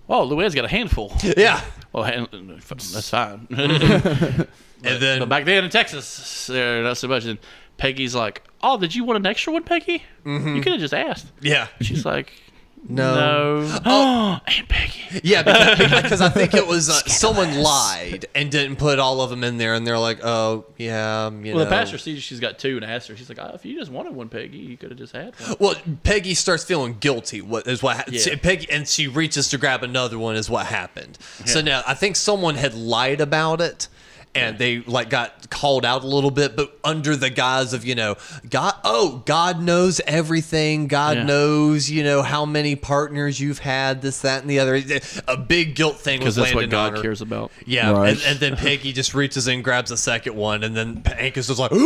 oh, Luann's got a handful. Yeah. Well, that's fine. And then But back then in Texas, not so much. And Peggy's like, oh, did you want an extra one, Peggy? You could have just asked. yeah. She's like, No. no. Oh, Aunt Peggy. Yeah, because I think it was someone lied and didn't put all of them in there, and they're like, "Oh, yeah, you know." Well, the pastor sees she's got 2 and asks her. She's like, oh, if you just wanted one, Peggy, you could have just had one. Well, Peggy starts feeling guilty. What Yeah. Peggy, and she reaches to grab another one. Is what happened. So now I think someone had lied about it. And they got called out a little bit, but under the guise of, God knows everything. God knows, how many partners you've had, this, that, and the other. A big guilt thing was Because that's landing what on God her. cares about. Yeah, Right. and then Peggy just reaches in, grabs a second one, and then Hank is just like, Yeah.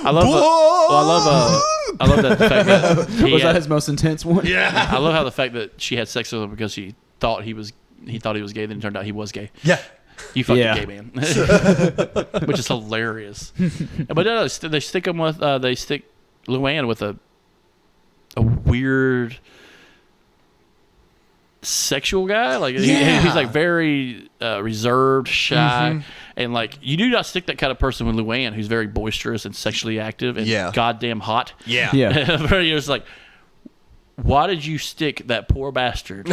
I love that the fact that Was that his most intense one? yeah, I love how the fact that she had sex with him because he thought he was gay, then it turned out he was gay. yeah. You fucking Yeah. gay man, which is hilarious. But no, they stick him with they stick Luann with a weird sexual guy. Like he's like very reserved, shy, and like you do not stick that kind of person with Luann, who's very boisterous and sexually active and goddamn hot. Yeah. Yeah. It's like, why did you stick that poor bastard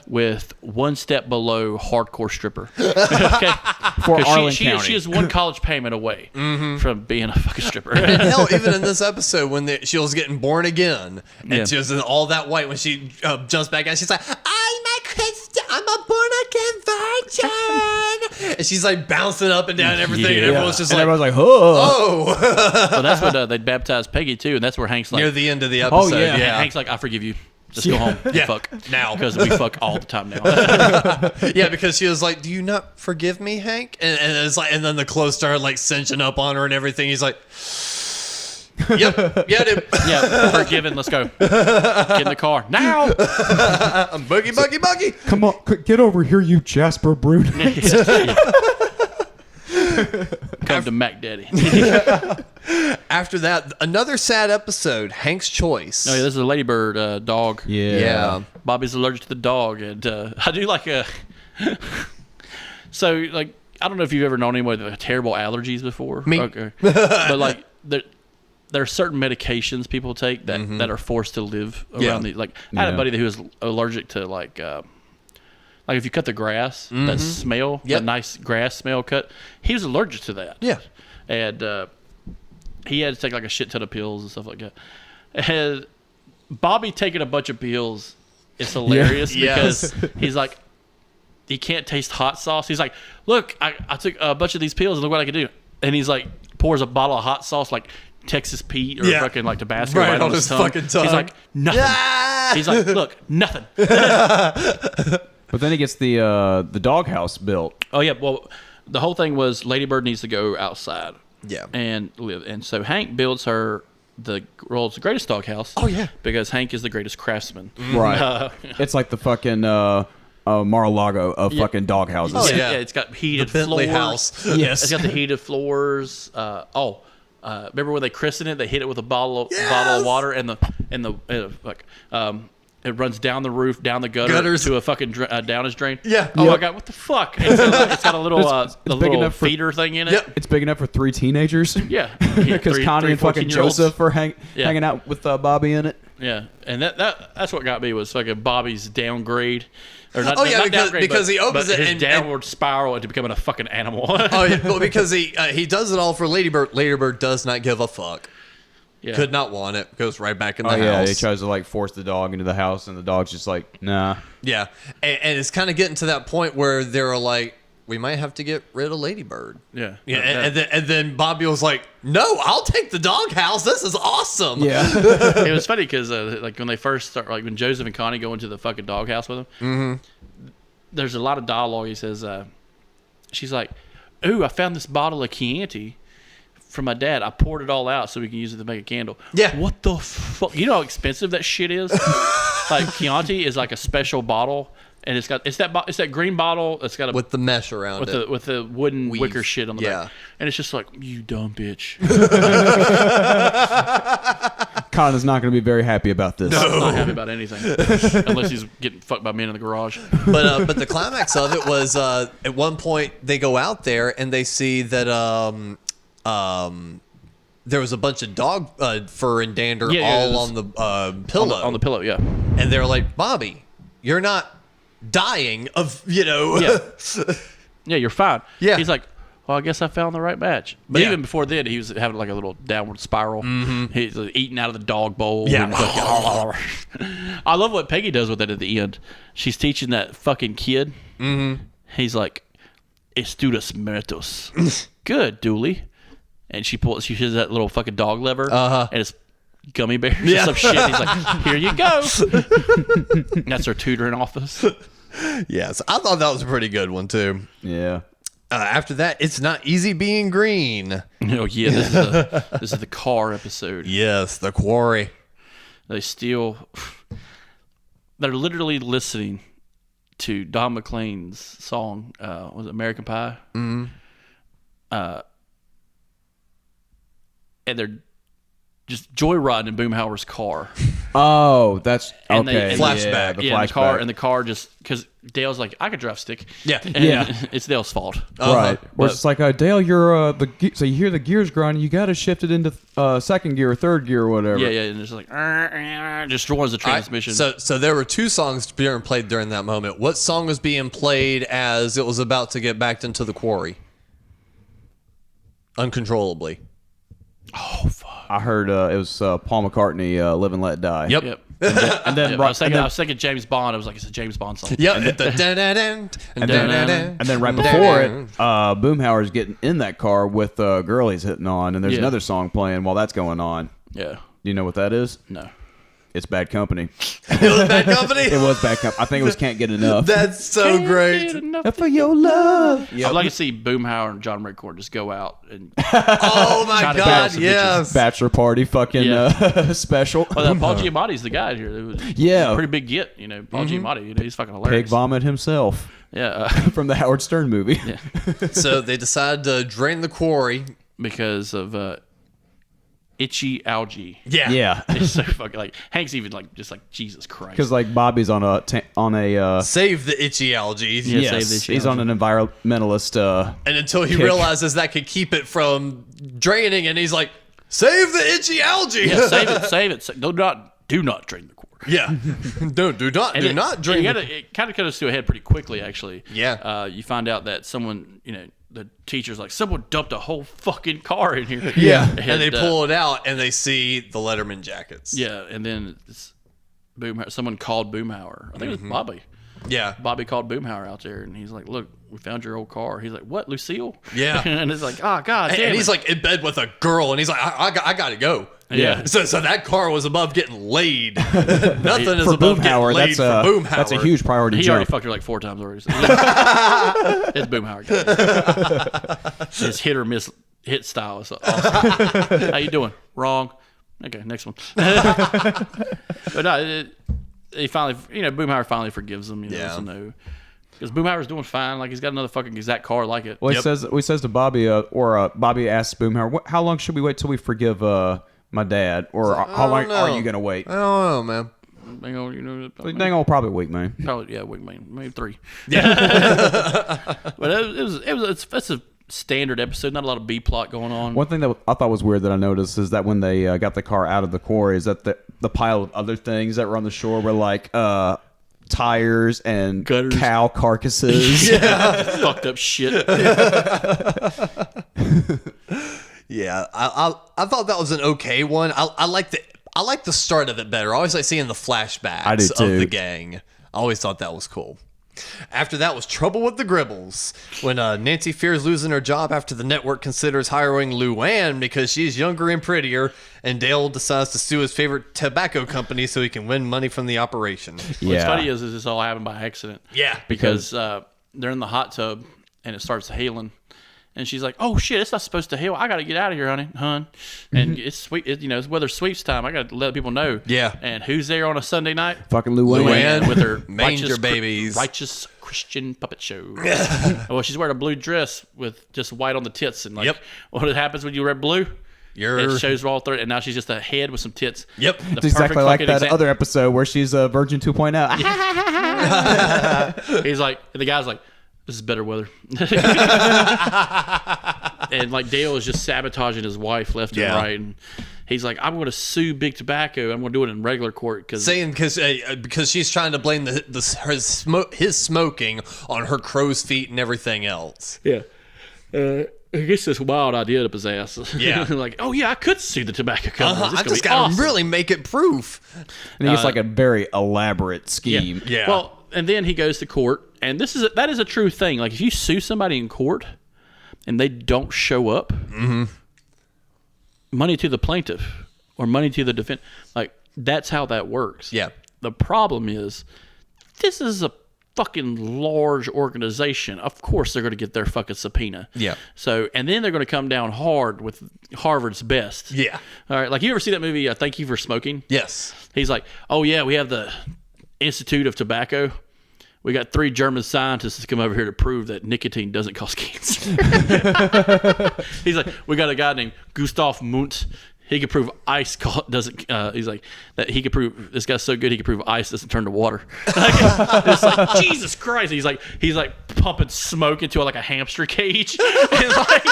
with one step below hardcore stripper? Okay. For 'Cause Arlen she County. she is one college payment away from being a fucking stripper. And hell, even in this episode, when she was getting born again, and Yeah. she was in all that white, when she jumps back out, she's like, I'm a born again virgin. And she's like bouncing up and down and everything, and Yeah. everyone's just And like, everyone's like, oh. oh. Well, that's when they baptized Peggy too, and that's where Hank's like, Near the end of the episode. yeah. Hank's like, I forgive you. Just go home. Yeah. Fuck. Now. Because we fuck all the time now. Yeah, because she was like, "Do you not forgive me, Hank?" And it's like, and then the clothes started like cinching up on her and everything. He's like, "Yep, yeah, dude. Yeah, forgiven. Let's go. Get in the car. Now. Boogie, buggy, buggy." Come on, get over here, you Jasper Brunette. Come to Mac Daddy. After that, another sad episode, Hank's Choice. Oh yeah, this is a ladybird dog. Yeah. Bobby's allergic to the dog, and I do like a. So like, I don't know if you've ever known anyone with terrible allergies before. Me. Okay. But like there are certain medications people take that are forced to live around the like. I had a buddy who was allergic to like if you cut the grass, that smell, that nice grass smell cut. He was allergic to that. Yeah. And he had to take like a shit ton of pills and stuff like that. And Bobby taking a bunch of pills is hilarious because he's like, he can't taste hot sauce. He's like, look, I took a bunch of these pills and look what I can do. And he's like, pours a bottle of hot sauce like Texas Pete or fucking like Tabasco right on his fucking tongue. He's like, nothing. He's like, look, nothing. But then he gets the doghouse built. Oh yeah, well, the whole thing was Lady Bird needs to go outside. Yeah. And live. And so Hank builds her the world's greatest doghouse. Oh yeah. Because Hank is the greatest craftsman. Right. It's like the fucking Mar-a-Lago of fucking dog houses. Oh, yeah. It's got heated The Bentley floors. house. Yes. It's got the heated floors. Remember when they christened it? They hit it with a bottle of water, and it runs down the roof, down the gutters to a fucking downage drain. Yeah. Oh my god, what the fuck? It's got a little big enough for- feeder thing in it. Yep. It's big enough for 3 teenagers. Yeah. Because Connie and fucking 14-year-olds. Joseph are hanging out with Bobby in it. Yeah, and that's what got me was fucking Bobby's downgrade. Or not, Oh, yeah, not downgrade, because but, he opens but it his and- downward spiral into becoming a fucking animal. Oh yeah. Well, because he does it all for Lady Bird. Lady Bird does not give a fuck. Yeah. Could not want it. Goes right back in the Oh yeah, house. he tries to like force the dog into the house, and the dog's just like, nah. Yeah, and it's kind of getting to that point where they're like, we might have to get rid of Lady Bird. Yeah. Yeah, and then Bobby was like, no, I'll take the doghouse. This is awesome. Yeah. It was funny because like when they first start, like when Joseph and Connie go into the fucking doghouse with him, there's a lot of dialogue. He says, she's like, ooh, I found this bottle of Chianti from my dad. I poured it all out so we can use it to make a candle. Yeah. What the fuck? You know how expensive that shit is? Like Chianti is like a special bottle, and it's that green bottle. It's got a With the mesh around it. with the wooden Weave. wicker shit on the Yeah. back, and it's just like, you dumb bitch. Connor's not going to be very happy about this. I'm not happy about anything unless he's getting fucked by men in the garage. But the climax of it was at one point they go out there and they see that there was a bunch of dog fur and dander all on the pillow. On the pillow, yeah. And they're like, Bobby, you're not dying of, Yeah. Yeah, you're fine. Yeah. He's like, well, I guess I found the right match. But Yeah. even before then, he was having like a little downward spiral. He's eating out of the dog bowl. Yeah. And I love what Peggy does with it at the end. She's teaching that fucking kid. He's like, Estudas muertos. Good, Dooley. And she has that little fucking dog lever. And it's gummy bears or some shit. He's like, here you go. And that's her tutoring office. Yes, I thought that was a pretty good one, too. Yeah. After that, it's not easy being green. Oh yeah, this is the car episode. Yes, the quarry. They're literally listening to Don McLean's song. Was it American Pie? Mm-hmm. And they're just joyriding in Boomhauer's car. Oh, that's And okay. Flashback. Yeah, the flashback. and the car just because Dale's like, I could drive stick. Yeah. And Yeah. it's Dale's fault. Right. Where But- it's like, Dale, you're so you hear the gears grinding, you got to shift it into second gear or third gear or whatever. Yeah, and it's like destroys the transmission. So there were two songs being played during that moment. What song was being played as it was about to get backed into the quarry? Uncontrollably. oh fuck. I heard it was Paul McCartney, "Live and Let Die." Yep. Yep. And then Yep, I was thinking James Bond. I was like, it's a James Bond song. Yep. and then right before it, Boomhauer's getting in that car with a girl he's hitting on, and there's Yeah. another song playing while that's going on. Yeah. Do you know what that is? No. It's Bad Company. It was Bad Company. It was Bad Company. I think it was Can't Get Enough. That's so great. For your love. I'd like to see Boomhauer and John Redcorn just go out and Oh my Try to God! battle some Yes. Bachelor party fucking special. well, Paul Giamatti's the guy here. It was Yeah. a pretty big get, you know. Paul Giamatti, you know, he's fucking hilarious. Pig Vomit himself Yeah, from the Howard Stern movie. So they decide to drain the quarry. because of itchy algae. Yeah. Yeah. It's so fucking like Hank's even like just like Jesus Christ. Because like Bobby's on a Save the itchy algae. Yeah. yes, save this he's on an environmentalist. And until he Kick. realizes that could keep it from draining, and he's like, "Save the itchy algae." yeah, save it. Do not drain the core. Yeah. Do not drain. It kind of comes to a head pretty quickly, actually. Yeah. You find out that someone, you know, the teacher's like, someone dumped a whole fucking car in here. Yeah. And they pull it out, and they see the Letterman jackets. Yeah, and then it's someone called Boomhauer. I think it was Bobby. Yeah. Bobby called Boomhauer out there, and he's like, "Look, we found your old car." He's like, "What, Lucille?" Yeah. And it's like, "Oh God, damn And it." he's like in bed with a girl, and he's like, I got to go. Yeah. So that car was above getting laid. Nothing is For above getting Boomhauer, laid that's for Boomhauer. that's a huge priority. He already jump. fucked her like 4 times already. So it's Boomhauer. Guys. His hit or miss hit style is awesome. How you doing? Wrong. Okay, next one. But no, he finally, you know, Boomhauer finally forgives him. You know, Yeah. so no. Because Boomhauer's doing fine. Like, he's got another fucking exact car like it. Well, he says to Bobby, Bobby asks Boomhauer, how long should we wait till we forgive my dad? Or how long are you going to wait? I don't know, man. Hang on, you know, Dang on, probably a week, man. probably, yeah, wait, maybe 3. Yeah. But it's a standard episode. Not a lot of B plot going on. One thing that I thought was weird that I noticed is that when they got the car out of the quarry, is that the pile of other things that were on the shore were like tires and Gutters. cow carcasses. Fucked up shit. Yeah, I thought that was an okay one. I like the start of it better. I always like seeing the flashbacks I do of too. the gang. I always thought that was cool. After that was Trouble with the Gribbles, when Nancy fears losing her job after the network considers hiring Luann because she's younger and prettier, and Dale decides to sue his favorite tobacco company so he can win money from the operation. What's funny is this all happened by accident. Yeah. Because they're in the hot tub and it starts hailing. And she's like, "Oh shit, it's not supposed to hail. I got to get out of here, hun." And it's sweet, it's weather sweeps time. I got to let people know. Yeah. And who's there on a Sunday night? Fucking Luann. Luann. With her Manger babies. righteous Christian puppet show. Well, she's wearing a blue dress with just white on the tits, and like, Yep. what happens when you wear blue? You're It shows all through it, and now she's just a head with some tits. Yep. The It's exactly like perfect that fucking other episode where she's a Virgin 2.0. He's like, the guy's like, "This is better weather." And like Dale is just sabotaging his wife left and right, and he's like, "I'm going to sue Big Tobacco. I'm going to do it in regular court because saying because she's trying to blame his smoking on her crow's feet and everything else. yeah." He gets this wild idea up his ass. Yeah. Like, "Oh yeah, I could sue the tobacco company. This I could just be gotta awesome." really make it proof. And it's like a very elaborate scheme. Yeah. Well, and then he goes to court, and that is a true thing. Like, if you sue somebody in court and they don't show up, money to the plaintiff or money to the defense. Like, that's how that works. Yeah. The problem is, this is a fucking large organization. Of course, they're going to get their fucking subpoena. Yeah. So, and then they're going to come down hard with Harvard's best. Yeah. All right. Like, you ever see that movie, Thank You for Smoking? Yes. He's like, "Oh yeah, we have the Institute of Tobacco. We got 3 German scientists to come over here to prove that nicotine doesn't cause cancer." He's like, "We got a guy named Gustav Muntz. He could prove ice doesn't." He's like, "That he could prove this guy's so good he could prove ice doesn't turn to water." It's like, Jesus Christ. He's like pumping smoke into like a hamster cage. And like,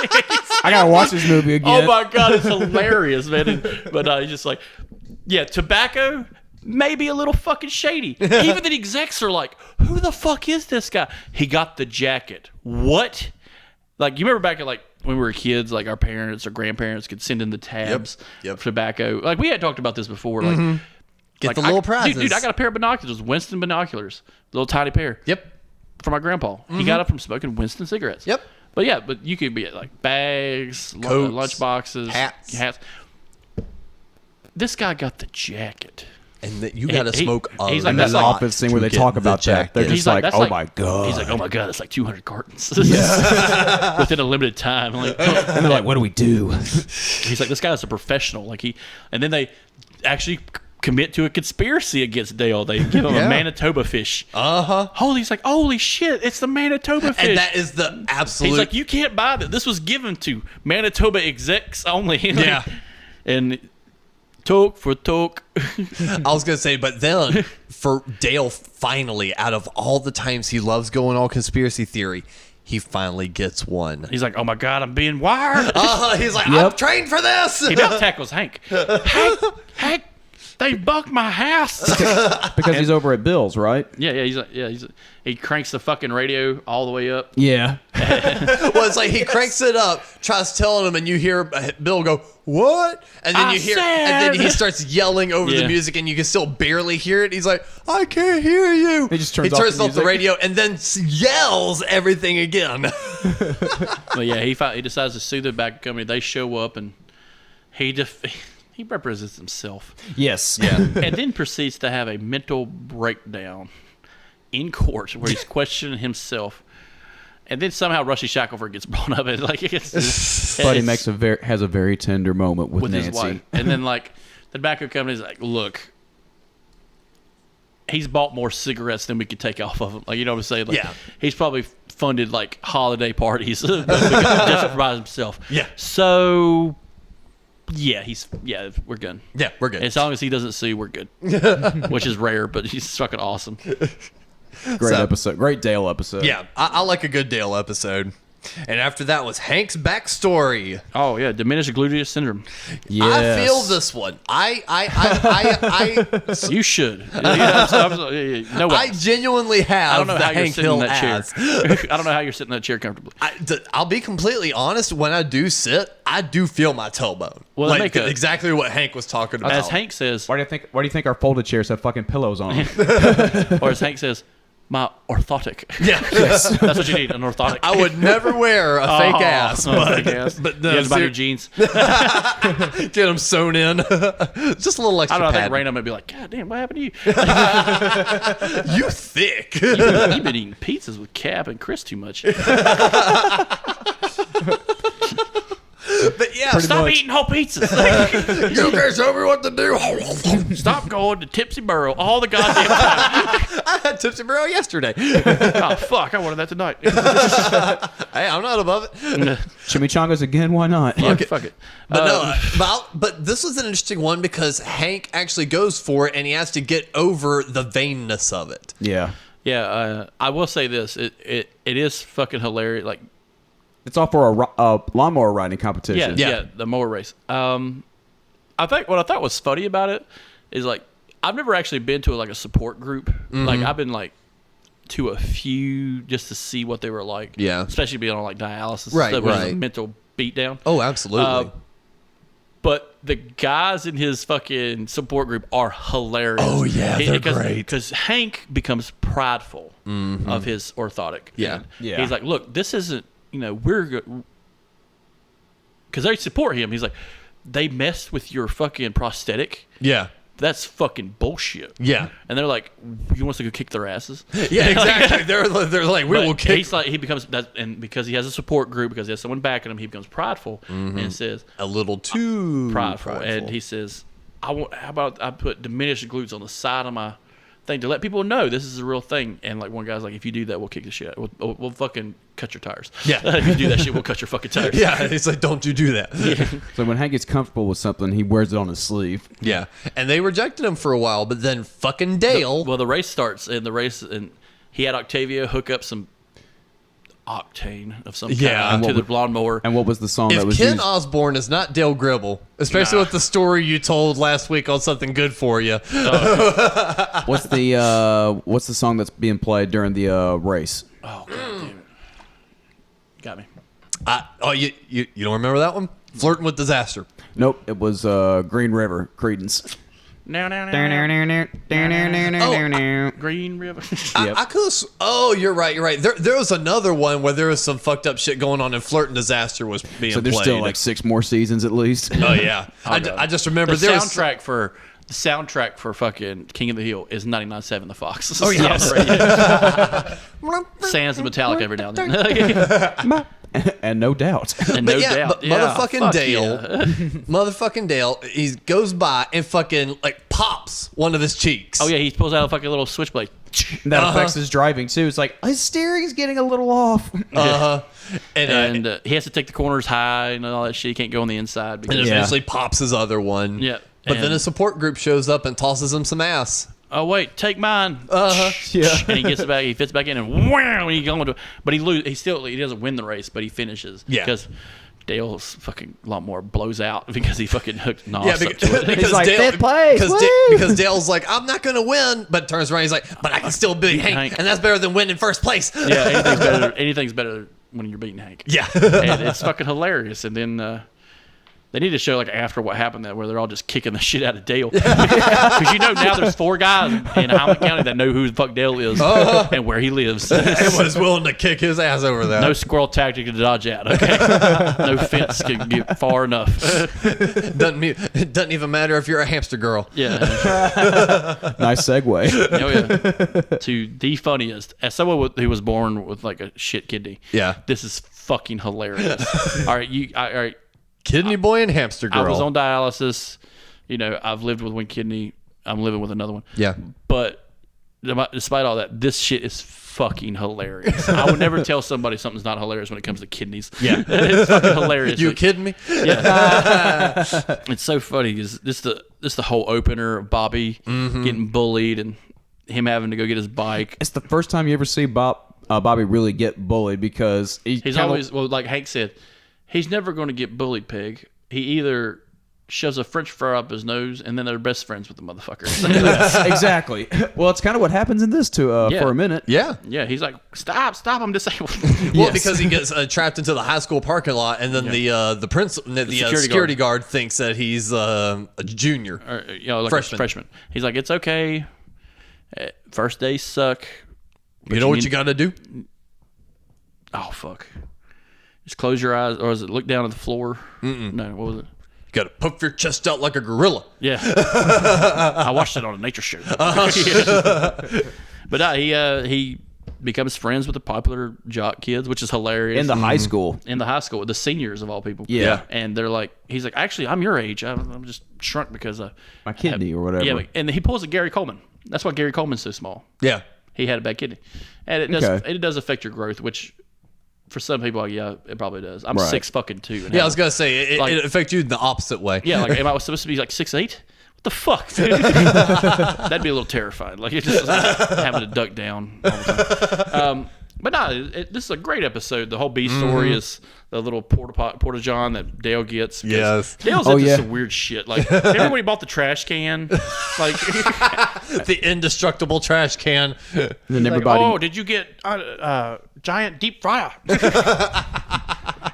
I gotta watch this movie again. oh my God, it's hilarious, man. But he's just like, yeah, tobacco may be a little fucking shady. Even the execs are like, "Who the fuck is this guy? He got the jacket." What? Like, you remember back at like when we were kids, like our parents or grandparents could send in the tabs Yep. of tobacco. Like, we had talked about this before. Like, Get like, the little prizes. Dude, I got a pair of binoculars, Winston binoculars, little tiny pair. Yep. For my grandpa. He got it from smoking Winston cigarettes. Yep. But yeah, but you could be at like bags, Coats, lunch boxes, hats. This guy got the jacket. and that you got to smoke a he's like, And that's that like- office scene where to they get talk the about that, they're jacket. just like, that's oh my god. He's like, oh my god, that's like 200 cartons within a limited time. Like, and they're like, what do we do? he's like, this guy's a professional. Like and then they actually commit to a conspiracy against Dale. They give him a Manitoba fish. He's like, holy shit, it's the Manitoba fish. And that is the absolute. He's like, you can't buy that. This was given to Manitoba execs only. Yeah. And talk for talk. I was gonna say, but then for Dale, finally, out of all the times he loves going all conspiracy theory, he finally gets one. He's like, oh my god, I'm being wired. He's like, I'm trained for this. He about tackles Hank. Hank, they bucked my house. Because he's over at Bill's, right? He cranks the fucking radio all the way up. Yeah. Well, it's like he cranks it up, tries telling him, and you hear Bill go, "What?" And then and then he starts yelling over the music, and you can still barely hear it. He's like, "I can't hear you." He just turns off the radio and then yells everything again. But yeah, he decides to sue the tobacco company. They show up, and he represents himself. Yes. Yeah. And then proceeds to have a mental breakdown in court where he's questioning himself. And then somehow Rusty Shackelford gets brought up. And like, But he has a very tender moment with Nancy. his wife. And then like the tobacco company's like, look, he's bought more cigarettes than we could take off of him. Like, you know what I'm saying? Like, he's probably funded like holiday parties just to provide himself. Yeah. So we're good. Yeah, we're good. As long as he doesn't sue, we're good. Which is rare, but he's fucking awesome. Great episode. Great Dale episode. Yeah, I like a good Dale episode. And after that was Hank's backstory. Oh yeah, diminished gluteus syndrome. I feel this one. You should. No, I genuinely have. I don't know the how you're Hank sitting in Hill that chair. ass. I don't know how you're sitting in that chair comfortably. I'll be completely honest. When I do sit, I do feel my tailbone. Well, like exactly what Hank was talking about. As Hank says, Why do you think our folded chairs have fucking pillows on them? or as Hank says, my orthotic. Yeah, That's what you need, an orthotic. I would never wear a fake ass, fake ass. but You have to buy new jeans. get them sewn in. Just a little extra. I don't know. I pad. think Raina might be like, God damn, what happened to you? You thick. You've been eating pizzas with Cap and Chris too much. But yeah, Stop eating whole pizzas. you guys tell me what to do. Stop going to Tipsy Burrow all the goddamn time. I had Tipsy Burrow yesterday. Oh fuck, I wanted that tonight. Hey, I'm not above it. Chimichangas again? Why not? Fuck it. But this was an interesting one because Hank actually goes for it and he has to get over the vainness of it. Yeah. Yeah, I will say this: it is fucking hilarious. Like, It's all for a lawnmower riding competition. yeah, the mower race. I think what I thought was funny about it is like I've never actually been to a support group. Like I've been to a few just to see what they were like. Yeah. Especially being on dialysis, Right, stuff, which is a right. mental beatdown. Oh, absolutely. But the guys in his fucking support group are hilarious. Oh, yeah, they're great. Because Hank becomes prideful of his orthotic. Yeah. And Yeah. He's like, look, this isn't, we're good. Because they support him. He's like, they messed with your fucking prosthetic. yeah. That's fucking bullshit. Yeah. And they're like, you want us to go kick their asses? Yeah, exactly. They're like, we will kick. He's like, he becomes that, and because he has a support group, because he has someone backing him, he becomes prideful and says, a little too prideful. And he says, how about I put diminished glutes on the side of my thing to let people know this is a real thing. And one guy's like, if you do that, we'll kick the shit. We'll fucking cut your tires. Yeah. If you do that shit, we'll cut your fucking tires. Yeah, he's like, don't you do that. So when Hank gets comfortable with something, he wears it on his sleeve. Yeah. And they rejected him for a while, but then fucking Dale. Well, the race starts, and he had Octavia hook up some octane of some kind to the lawnmower. And what was the song that if was Ken used? Osborne is not Dale Gribble, especially with the story you told last week on Something Good For You. What's the song that's being played during the race? Oh, God damn it. Got me. You don't remember that one? Flirting with Disaster. Nope, it was Green River, Creedence. No. Green River. I could. Oh, you're right. There was another one where there was some fucked up shit going on, and Flirting Disaster was being So there's played. still 6 more seasons at least. Oh yeah. I just remember the there soundtrack for The soundtrack for fucking King of the Hill is 99.7 The Fox. Oh, yeah. Sans the Metallic every now and then. And no doubt. And But no yeah, doubt. but motherfucking Dale, he goes by and fucking like pops one of his cheeks. Oh yeah, he pulls out a fucking little switchblade. That affects his driving too. It's like his steering's getting a little off. And he has to take the corners high and all that shit. He can't go on the inside because and eventually pops his other one. Yeah. But then And- a support group shows up and tosses him some ass. oh wait, take mine. Yeah. And he gets back. He fits back in and wow, he going to. But he lose. He doesn't win the race, but he finishes. Yeah. Because Dale's fucking lawnmower blows out because he fucking hooked Nos Yeah, up to it. because He's like, Dale, "Fifth place, because Dale's like, I'm not gonna win, but turns around, he's like, but I can still beat Hank, Hank. and that's better than winning first place. Yeah, anything's better when you're beating Hank. Yeah. And it's fucking hilarious. And then they need to show like after what happened that where they're all just kicking the shit out of Dale because now there's 4 guys in Howland County that know who the fuck Dale is and where he lives. Everyone's willing to kick his ass over that. No squirrel tactic to dodge out. Okay, no fence can get far enough. It doesn't even matter if you're a hamster girl. Yeah. Nice segue. Oh yeah. To the funniest, as someone who was born with like a shit kidney. Yeah. This is fucking hilarious. All right. Kidney boy and hamster girl. I was on dialysis. I've lived with one kidney. I'm living with another one. Yeah. But despite all that, this shit is fucking hilarious. I would never tell somebody something's not hilarious when it comes to kidneys. Yeah. It's fucking hilarious. You kidding me? Yeah. It's so funny. Is this the whole opener of Bobby getting bullied and him having to go get his bike? It's the first time you ever see Bobby really get bullied because He's always, like Hank said, he's never going to get bullied, Peg. He either shoves a French fry up his nose and then they're best friends with the motherfucker. exactly. Well, it's kind of what happens in this too for a minute. Yeah. Yeah, he's like, stop, I'm disabled. Well, because he gets trapped into the high school parking lot, and then the security guard thinks that he's a junior. Or, like Freshman. a freshman. He's like, it's okay. First days suck. You know what you got to do? Oh, fuck. Just close your eyes, or is it look down at the floor? No, what was it? You got to puff your chest out like a gorilla. Yeah. I watched it on a nature show. But he becomes friends with the popular jock kids, which is hilarious. In the high school. In the high school, the seniors of all people. Yeah. And they're like, he's like, actually, I'm your age. I'm just shrunk because My kidney or whatever. Yeah, and he pulls a Gary Coleman. That's why Gary Coleman's so small. Yeah. He had a bad kidney. And it does Okay. it does affect your growth, which for some people, yeah, it probably does. I'm Right. 6'2". Yeah, I was going to say, Like- it affects you in the opposite way. Yeah, like, am I supposed to be like 6'8"? What the fuck, dude? That'd be a little terrifying. Like, it's just having to duck down all the time. But no, this is a great episode. The whole B story is the little porta john that Dale gets. Yes. Dale's into some weird shit. Like, remember when he bought the trash can? Like, The indestructible trash can. And then like, everybody, oh, did you get giant deep fryer?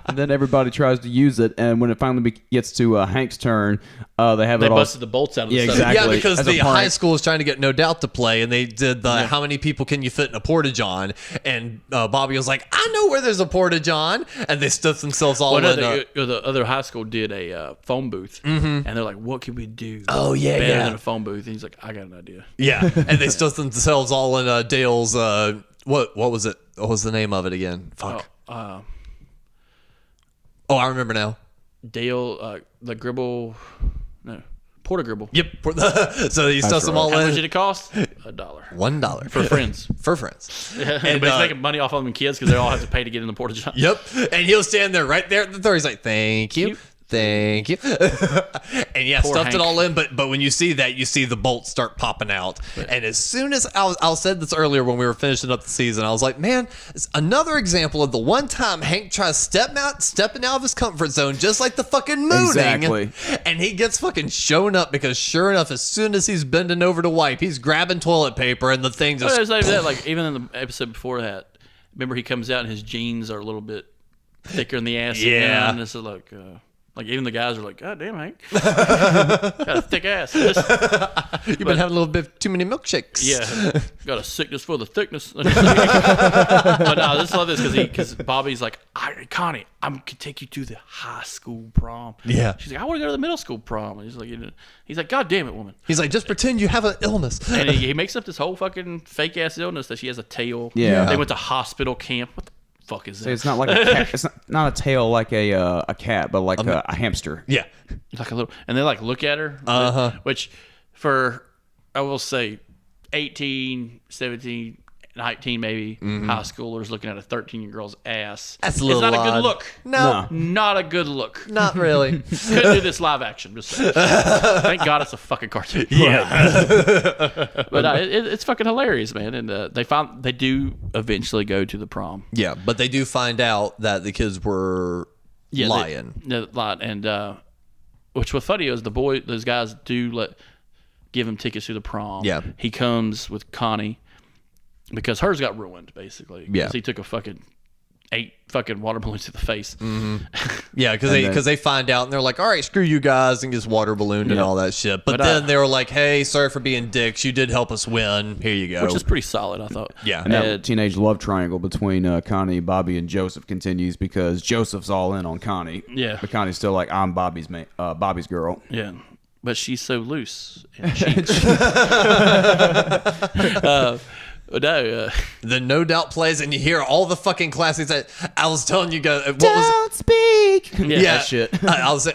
and then everybody tries to use it, and when it finally gets to Hank's turn, they have They it all. busted the bolts out of the Yeah, stuff. exactly. Yeah, because As a the prank. high school is trying to get No Doubt to play, and they did the how many people can you fit in a porta-john, and Bobby was like, I know where there's a porta-john, and they stuffed themselves all in. The other high school did a phone booth, and they're like, "What can we do? Oh, yeah, better yeah. than a phone booth." And he's like, "I got an idea." Yeah, and they stuffed themselves all in Dale's. What was it? What was the name of it again? Fuck. Oh, I remember now. Dale, the Gribble, no, Porter Gribble. Yep. So he stuffs them all How much in. did it cost? $1 $1 for friends. For friends. But he's making money off of them kids because they all have to pay to get in the porta john. Yep. And he'll stand there right there at the door. He's like, thank you. Thank you. And yeah, Poor stuffed Hank. it all in, but when you see that, you see the bolts start popping out. And as soon as I said this earlier when we were finishing up the season, I was like, man, it's another example of the one time Hank tries stepping out of his comfort zone, just like the fucking mooning. Exactly. And he gets fucking shown up because sure enough, as soon as he's bending over to wipe, he's grabbing toilet paper and the thing just. Well, it's like that. Like even in the episode before that, remember he comes out and his jeans are a little bit thicker in the ass. Yeah. And this is like. Like even the guys are like, God damn, Hank, got a thick ass. You've been having a little bit too many milkshakes. Yeah, got a sickness for the thickness. But no, I just love this because Bobby's like, Connie, I can take you to the high school prom. Yeah. She's like, I want to go to the middle school prom. And he's like, God damn it, woman. He's like, just pretend you have an illness. And he makes up this whole fucking fake ass illness that she has a tail. Yeah. They went to hospital camp. What the fuck is that? It's not like a cat. It's not a tail like a cat, but like a hamster. Yeah. Like a little, and they like look at her. Which, for I will say, 18, 17, 19 maybe high schoolers looking at a 13-year girl's ass. That's a little It's not a odd. good look. No. Not a good look. Not really. Couldn't do this live action. Just saying. Thank God it's a fucking cartoon. Yeah. But it's fucking hilarious, man. And they do eventually go to the prom. Yeah, but they do find out that the kids were lying. Lying. And which was funny is those guys do give him tickets to the prom. Yeah. He comes with Connie because hers got ruined, basically. Yeah. Because he took 8 fucking water balloons to the face. Yeah, because they find out and they're like, all right, screw you guys, and gets water ballooned and all that shit. But then they were like, hey, sorry for being dicks. You did help us win. Here you go. Which is pretty solid, I thought. Yeah. And that teenage love triangle between Connie, Bobby, and Joseph continues because Joseph's all in on Connie. Yeah. But Connie's still like, I'm Bobby's girl. Yeah. But she's so loose and cheap. The No Doubt plays, and you hear all the fucking classics that I was telling you guys. What Don't speak. Yeah. That shit. I was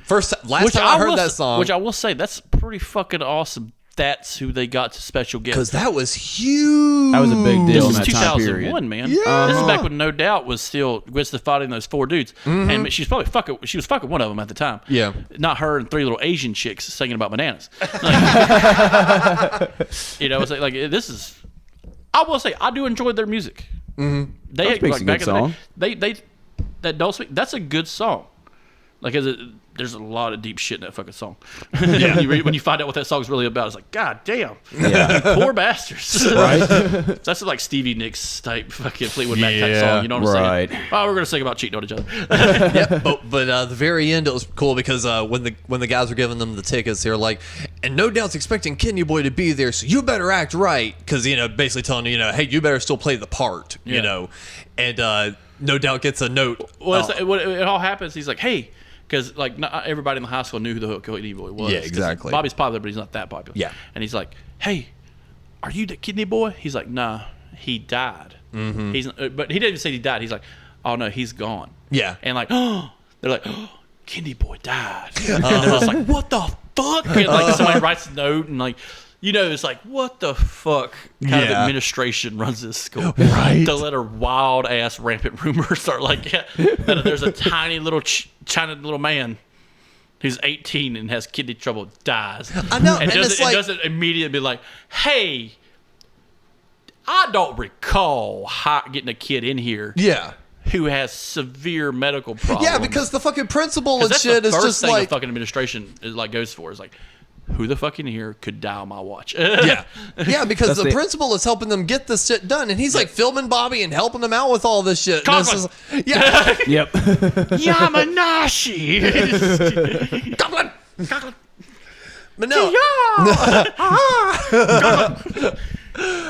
last time I heard that song, which I will say, that's pretty fucking awesome. That's who they got to special guest. because that was huge. That was a big deal This in is that time 2001, period. man. This is back when No Doubt was still Gwen Stefani and those 4 dudes, and she was fucking one of them at the time. Yeah. Not her and 3 little Asian chicks singing about bananas. It's like this is. I will say I do enjoy their music. They Don't Speak's a good song. They that Don't Speak. That's a good song. There's a lot of deep shit in that fucking song. Yeah. when you find out what that song's really about, it's like, God damn, Yeah. poor bastards. Right? That's like Stevie Nicks type fucking Fleetwood Mac type song. You know what I'm Right. saying? Oh, we're gonna sing about cheating on each other. Yeah, but the very end it was cool because when the guys were giving them the tickets, they were like, and No Doubt's expecting Kidney Boy to be there, so you better act right, because basically telling hey, you better still play the part, and No Doubt gets a note. Well, it all happens. He's like, hey. Because not everybody in the high school knew who the Kidney Boy was. Yeah, 'Cause exactly. Bobby's popular, but he's not that popular. Yeah. And he's like, "Hey, are you the Kidney Boy?" He's like, "Nah, he died." Mm-hmm. But he didn't even say he died. He's like, "Oh no, he's gone." Yeah. And they're like, "Oh, Kidney Boy died." And they're just like, "What the fuck?" And somebody writes a note and it's like, what the fuck kind of administration runs this school? Right. To let a wild ass rampant rumor start that there's a tiny little China little man who's 18 and has kidney trouble dies. I know, and doesn't, it's like- it doesn't immediately be like, hey, I don't recall getting a kid in here Yeah. who has severe medical problems. Yeah, because the fucking principal and that's shit the is first just thing like, the fucking administration goes for is like, who the fuck in here could die on my watch? yeah, because That's the the- principal is helping them get this shit done, and he's like filming Bobby and helping them out with all this shit. And Conklin. yeah, Yep. Yamanashi. Conklin. But no,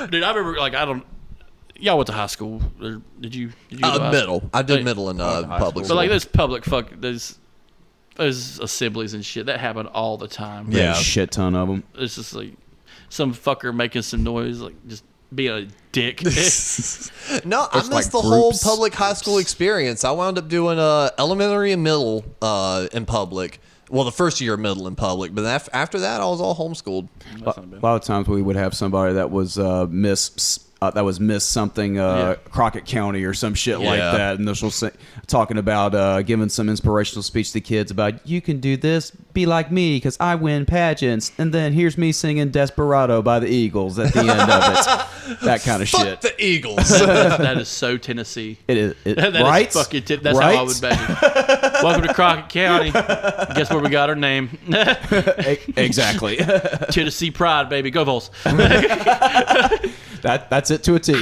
Dude, I remember y'all went to high school. Or did you? Go to high school? middle. I did middle in public But school. those those assemblies and shit that happen all the time. Yeah. A shit ton of them. It's just like some fucker making some noise, just being a dick. No, I missed like the whole groups. public high school experience. I wound up doing elementary and middle in public. Well, the first year of middle in public, but after that, I was all homeschooled. A lot of times we would have somebody that was Miss something Crockett County or some shit like Yeah. that, and they'll talking about giving some inspirational speech to kids about you can do this, be like me because I win pageants, and then here's me singing Desperado by the Eagles at the end of it, that kind of Fuck shit. the Eagles. That is so Tennessee. It is That is right. fucking that's Right? how I would behave. Welcome to Crockett County. Guess where we got our name? Exactly. Tennessee pride, baby. Go Vols. That's it to a T.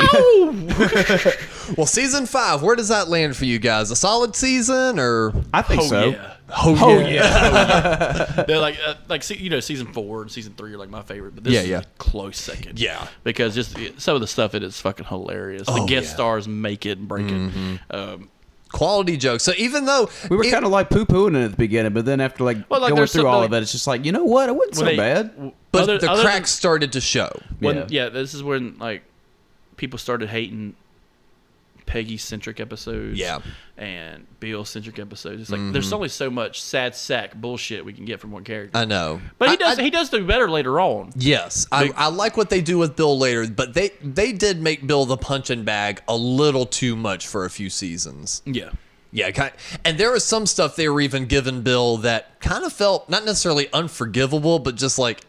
Well, season 5, where does that land for you guys? A solid season, or I think Oh so. yeah. Oh yeah. They're like season 4 and season 3 are like my favorite, but this is a close second. Yeah. Because just some of the stuff in it is fucking hilarious. The guest stars make it and break it. Quality jokes. So even though We were kind of like poo-pooing it at the beginning, but then after going there's through some, all like- of it, it's just like, you know what? It wasn't so bad. but other the than- cracks started to show. This is when like people started hating Peggy-centric episodes, and Bill-centric episodes. It's like there's only so much sad sack bullshit we can get from one character. I know. But he does do better later on. Yes, I like what they do with Bill later, but they did make Bill the punching bag a little too much for a few seasons. Yeah. Yeah, and there was some stuff they were even giving Bill that kind of felt not necessarily unforgivable, but just like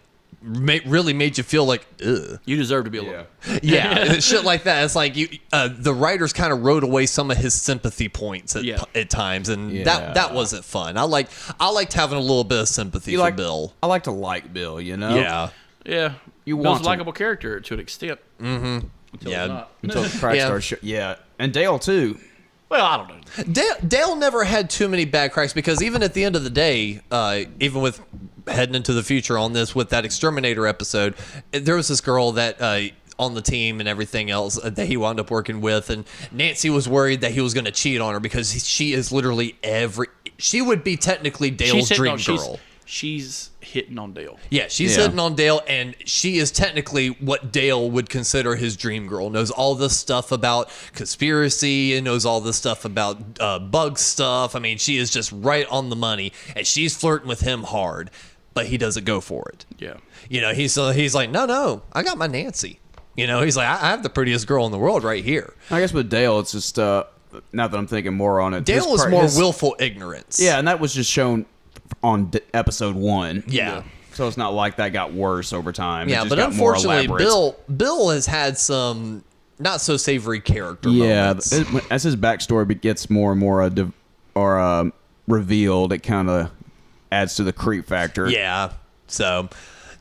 really made you feel like, ugh. You deserve to be alone. Yeah, shit like that. It's like the writers kind of wrote away some of his sympathy points at times, and that wasn't fun. I liked having a little bit of sympathy for Bill. I like to like Bill, you know? Yeah. You Bill's want a likable character to an extent. Mm-hmm. Until he's not. Until the crack starts. And Dale, too. Well, I don't know. Dale never had too many bad cracks because even at the end of the day, even with heading into the future on this with that Exterminator episode, there was this girl that on the team and everything else that he wound up working with, and Nancy was worried that he was going to cheat on her because she is literally she would be technically Dale's dream girl. She's hitting on Dale. Yeah, she's hitting on Dale, and she is technically what Dale would consider his dream girl. Knows all this stuff about conspiracy and knows all this stuff about bug stuff. I mean, she is just right on the money, and she's flirting with him hard, but he doesn't go for it. Yeah. You know, he's like, no, I got my Nancy. You know, he's like, I have the prettiest girl in the world right here. I guess with Dale, it's just, now that I'm thinking more on it. Dale is more willful ignorance. Yeah, and that was just shown on episode 1. Yeah. So it's not like that got worse over time. Yeah, but unfortunately, Bill has had some not so savory character moments. As his backstory gets more and more revealed, it kind of adds to the creep factor. Yeah, so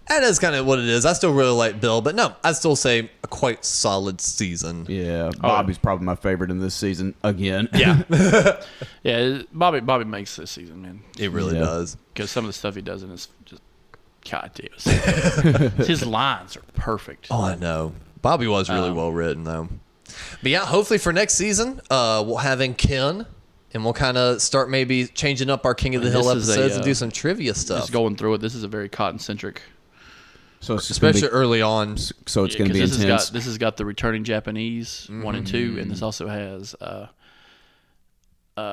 that is kind of what it is. I still really like Bill, but no, I'd still say a quite solid season. Yeah, Bobby's probably my favorite in this season again. Yeah. Yeah, Bobby makes this season, man. It really does. Because some of the stuff he does in is just, God damn. His lines are perfect. Oh, I know. Bobby was really well written, though. But yeah, hopefully for next season, we'll have in Ken, and we'll kind of start maybe changing up our King of the Hill episodes and do some trivia stuff. Just going through it, this is a very Cotton-centric. So it's especially early on. So it's going to be intense. This has got the returning Japanese 1 and 2, and this also has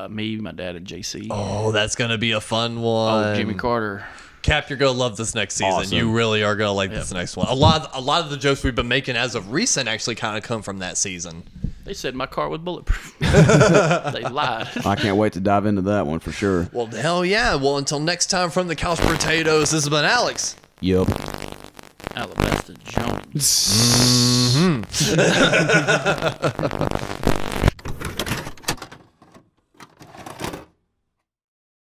me, my dad, and JC. Oh, that's going to be a fun one. Oh, Jimmy Carter. Cap, you're going to love this next season. Awesome. You really are going to like this next one. A lot of the jokes we've been making as of recent actually kind of come from that season. They said my car was bulletproof. They lied. I can't wait to dive into that one for sure. Well, hell yeah. Well, until next time from the Couch Potatoes, this has been Alex. Yep. Alabasta Jones. Mm-hmm.